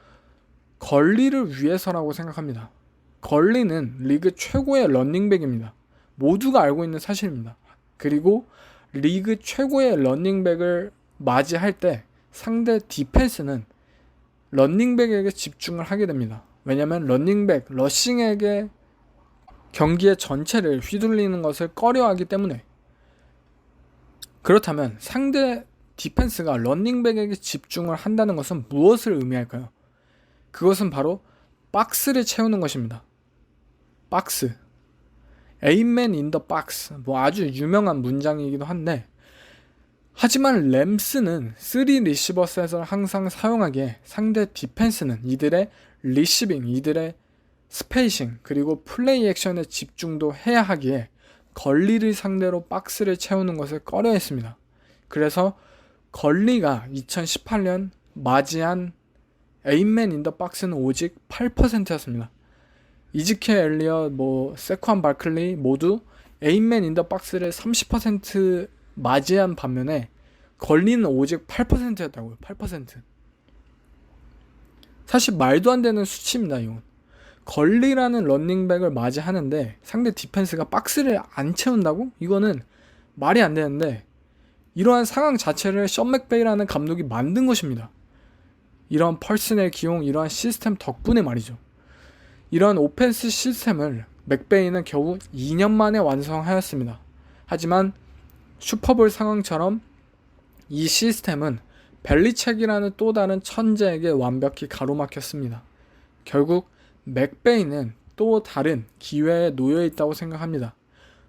S1: 걸리를 위해서라고 생각합니다. 걸리는 리그 최고의 런닝백입니다. 모두가 알고 있는 사실입니다. 그리고 리그 최고의 런닝백을 맞이할 때 상대 디펜스는 런닝백에게 집중을 하게 됩니다. 왜냐하면 런닝백, 러싱에게 경기의 전체를 휘둘리는 것을 꺼려하기 때문에. 그렇다면 상대 디펜스가 런닝백에게 집중을 한다는 것은 무엇을 의미할까요? 그것은 바로 박스를 채우는 것입니다. 박스. Aman in the box. 뭐 아주 유명한 문장이기도 한데, 하지만 램스는 3 리시버 셋을 항상 사용하기에 상대 디펜스는 이들의 리시빙, 이들의 스페이싱, 그리고 플레이 액션에 집중도 해야 하기에 걸리를 상대로 박스를 채우는 것을 꺼려했습니다. 그래서 걸리가 2018년 맞이한 에임맨 인더 박스는 오직 8%였습니다. 이즈케 엘리엇, 세컨 바클리 모두 에임맨 인더 박스를 30% 맞이한 반면에 걸리는 오직 8%였다고요. 8%. 사실 말도 안 되는 수치입니다. 이건. 걸리라는 런닝백을 맞이하는데 상대 디펜스가 박스를 안 채운다고? 이거는 말이 안 되는데, 이러한 상황 자체를 션 맥베이라는 감독이 만든 것입니다. 이러한 퍼스널 기용, 이러한 시스템 덕분에 말이죠. 이러한 오펜스 시스템을 맥베이는 겨우 2년 만에 완성하였습니다. 하지만 슈퍼볼 상황처럼 이 시스템은 벨리책이라는 또 다른 천재에게 완벽히 가로막혔습니다. 결국 맥베이는 또 다른 기회에 놓여 있다고 생각합니다.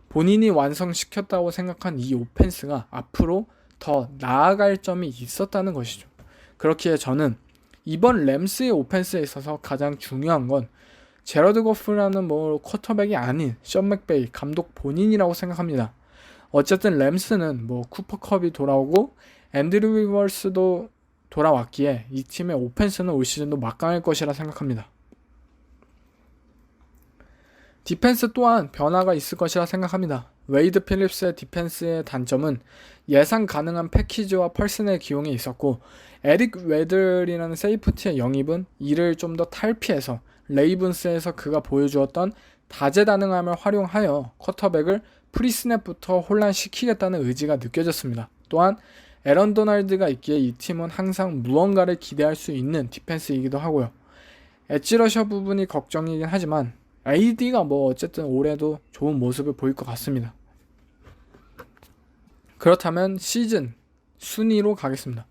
S1: 본인이 완성시켰다고 생각한 이 오펜스가 앞으로 더 나아갈 점이 있었다는 것이죠. 그렇기에 저는 이번 램스의 오펜스에 있어서 가장 중요한 건 제러드 거프라는 쿼터백이 아닌 션 맥베이 감독 본인이라고 생각합니다. 어쨌든 램스는 쿠퍼컵이 돌아오고 앤드류 위버스도 돌아왔기에 이 팀의 오펜스는 올 시즌도 막강할 것이라 생각합니다. 디펜스 또한 변화가 있을 것이라 생각합니다. 웨이드 필립스의 디펜스의 단점은 예상 가능한 패키지와 퍼스널 기용이 있었고, 에릭 웨들이라는 세이프티의 영입은 이를 좀 더 탈피해서 레이븐스에서 그가 보여주었던 다재다능함을 활용하여 쿼터백을 프리스냅부터 혼란시키겠다는 의지가 느껴졌습니다. 또한 에런 도널드가 있기에 이 팀은 항상 무언가를 기대할 수 있는 디펜스이기도 하고요. 엣지 러셔 부분이 걱정이긴 하지만 AD가 뭐 어쨌든 올해도 좋은 모습을 보일 것 같습니다. 그렇다면 시즌 순위로 가겠습니다.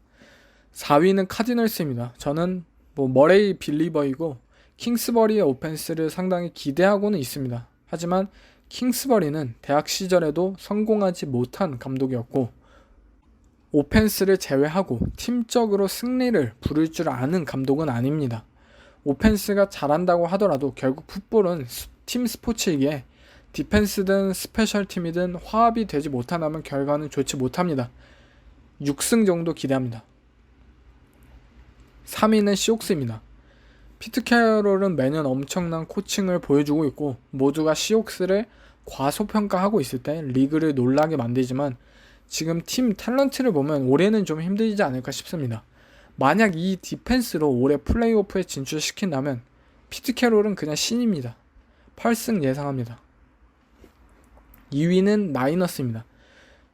S1: 4위는 카디널스입니다. 저는 뭐 머레이 빌리버이고 킹스버리의 오펜스를 상당히 기대하고는 있습니다. 하지만 킹스버리는 대학 시절에도 성공하지 못한 감독이었고 오펜스를 제외하고 팀적으로 승리를 부를 줄 아는 감독은 아닙니다. 오펜스가 잘한다고 하더라도 결국 풋볼은 팀 스포츠이기에 디펜스든 스페셜팀이든 화합이 되지 못한다면 결과는 좋지 못합니다. 6승 정도 기대합니다. 3위는 시옥스입니다. 피트 캐롤은 매년 엄청난 코칭을 보여주고 있고 모두가 시옥스를 과소평가하고 있을 때 리그를 놀라게 만들지만 지금 팀 탤런트를 보면 올해는 좀 힘들지 않을까 싶습니다. 만약 이 디펜스로 올해 플레이오프에 진출시킨다면 피트 캐롤은 그냥 신입니다. 8승 예상합니다. 2위는 나이너스입니다.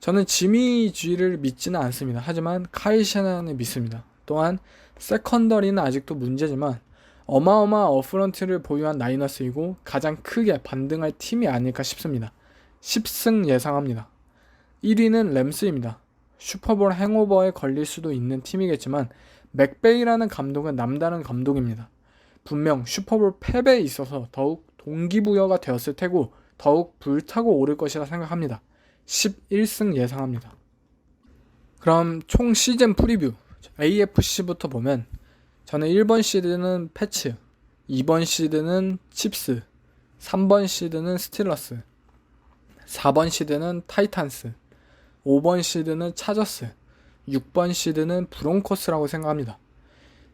S1: 저는 지미 G를 믿지는 않습니다. 하지만 카일 셔넌을 믿습니다. 또한 세컨더리는 아직도 문제지만 어마어마한 어프런트를 보유한 나이너스이고 가장 크게 반등할 팀이 아닐까 싶습니다. 10승 예상합니다. 1위는 램스입니다. 슈퍼볼 행오버에 걸릴 수도 있는 팀이겠지만 맥베이라는 감독은 남다른 감독입니다. 분명 슈퍼볼 패배에 있어서 더욱 동기부여가 되었을 테고 더욱 불타고 오를 것이라 생각합니다. 11승 예상합니다. 그럼 총 시즌 프리뷰 AFC부터 보면 저는 1번 시드는 패츠, 2번 시드는 칩스, 3번 시드는 스틸러스, 4번 시드는 타이탄스, 5번 시드는 차저스, 6번 시드는 브론코스라고 생각합니다.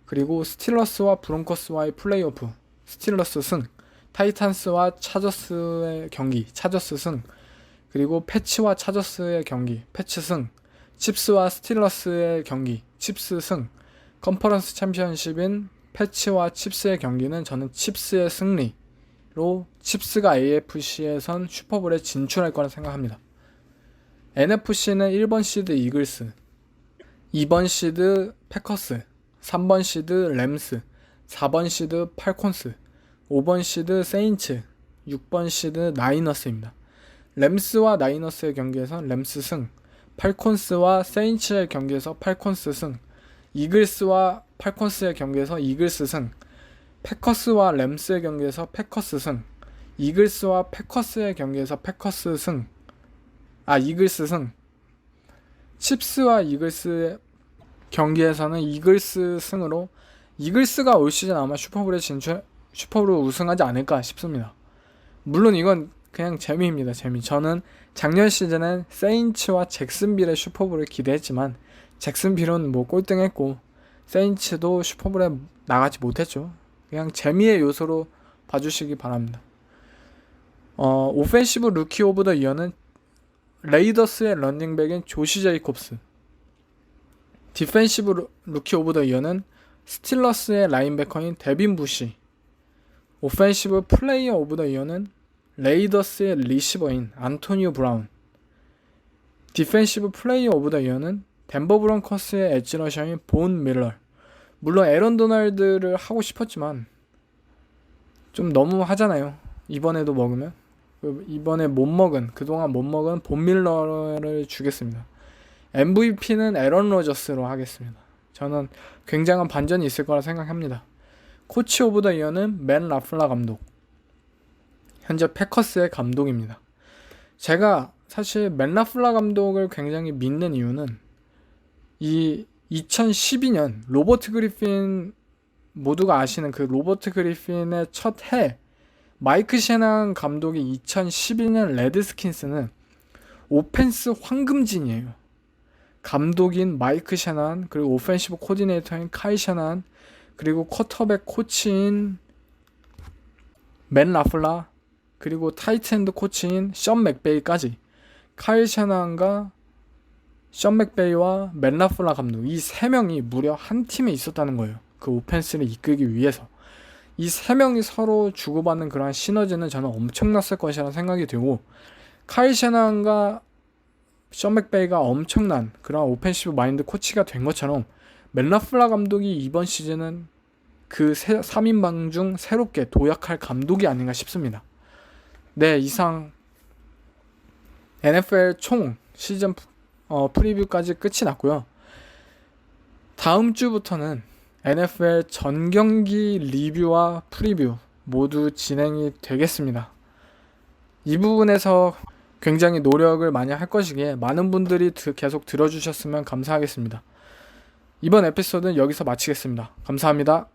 S1: 그리고 스틸러스와 브론코스와의 플레이오프, 스틸러스 승, 타이탄스와 차저스의 경기, 차저스 승, 그리고 패치와 차저스의 경기, 패치 승, 칩스와 스틸러스의 경기, 칩스 승, 컨퍼런스 챔피언십인 패치와 칩스의 경기는 저는 칩스의 승리로 칩스가 AFC에선 슈퍼볼에 진출할 거라 생각합니다. NFC는 1번 시드 이글스, 2번 시드 패커스, 3번 시드 램스, 4번 시드 팔콘스, 5번 시드 세인츠, 6번 시드 나이너스입니다. 램스와 나이너스의 경기에서 램스 승, 팔콘스와 세인츠의 경기에서 팔콘스 승, 이글스와 팔콘스의 경기에서 이글스 승, 패커스와 램스의 경기에서 패커스 승, 이글스와 패커스의 경기에서 패커스 승, 이글스 승, 칩스와 이글스의 경기에서는 이글스 승으로 이글스가 올 시즌 아마 슈퍼볼을 우승하지 않을까 싶습니다. 물론 이건 그냥 재미입니다. 재미. 저는 작년 시즌엔 세인츠와 잭슨빌의 슈퍼볼을 기대했지만 잭슨빌은 뭐 꼴등했고 세인츠도 슈퍼볼에 나가지 못했죠. 그냥 재미의 요소로 봐주시기 바랍니다. 오펜시브 루키 오브 더 이어는 레이더스의 런닝백인 조시 제이콥스, 디펜시브 루키 오브 더 이어는 스틸러스의 라인베커인 데빈 부시, 오펜시브 플레이어 오브 더 이어는 레이더스의 리시버인 안토니오 브라운, 디펜시브 플레이어 오브 더 이어는 덴버 브론커스의 엣지러셔인 본 밀러. 물론 에런 도널드를 하고 싶었지만 좀 너무 하잖아요. 이번에도 먹으면. 이번에 그동안 못 먹은 본 밀러를 주겠습니다. MVP는 에런 로저스로 하겠습니다. 저는 굉장한 반전이 있을 거라 생각합니다. 코치 오브 더 이어는 맨 라플라 감독. 현재 패커스의 감독입니다. 제가 사실 맨 라플라 감독을 굉장히 믿는 이유는 이 2012년 로버트 그리핀, 모두가 아시는 그 로버트 그리핀의 첫 해 마이크 셰난 감독이 2012년 레드스킨스는 오펜스 황금진이에요. 감독인 마이크 셰난, 그리고 오펜시브 코디네이터인 카이 셰난, 그리고 쿼터백 코치인 맨 라플라, 그리고 타이트엔드 코치인 션 맥베이까지 카이 셰난과 션 맥베이와 맨 라플라 감독, 이 세 명이 무려 한 팀에 있었다는 거예요. 그 오펜스를 이끌기 위해서. 이 세 명이 서로 주고받는 그러한 시너지는 저는 엄청났을 것이라는 생각이 들고, 카이 셰난과 션 맥베이가 엄청난 그런 오펜시브 마인드 코치가 된 것처럼 맨 라플라 감독이 이번 시즌은 그 3인방 중 새롭게 도약할 감독이 아닌가 싶습니다. 네, 이상 NFL 총 시즌 프리뷰까지 끝이 났고요. 다음 주부터는 NFL 전 경기 리뷰와 프리뷰 모두 진행이 되겠습니다. 이 부분에서 굉장히 노력을 많이 할 것이기에 많은 분들이 계속 들어주셨으면 감사하겠습니다. 이번 에피소드는 여기서 마치겠습니다. 감사합니다.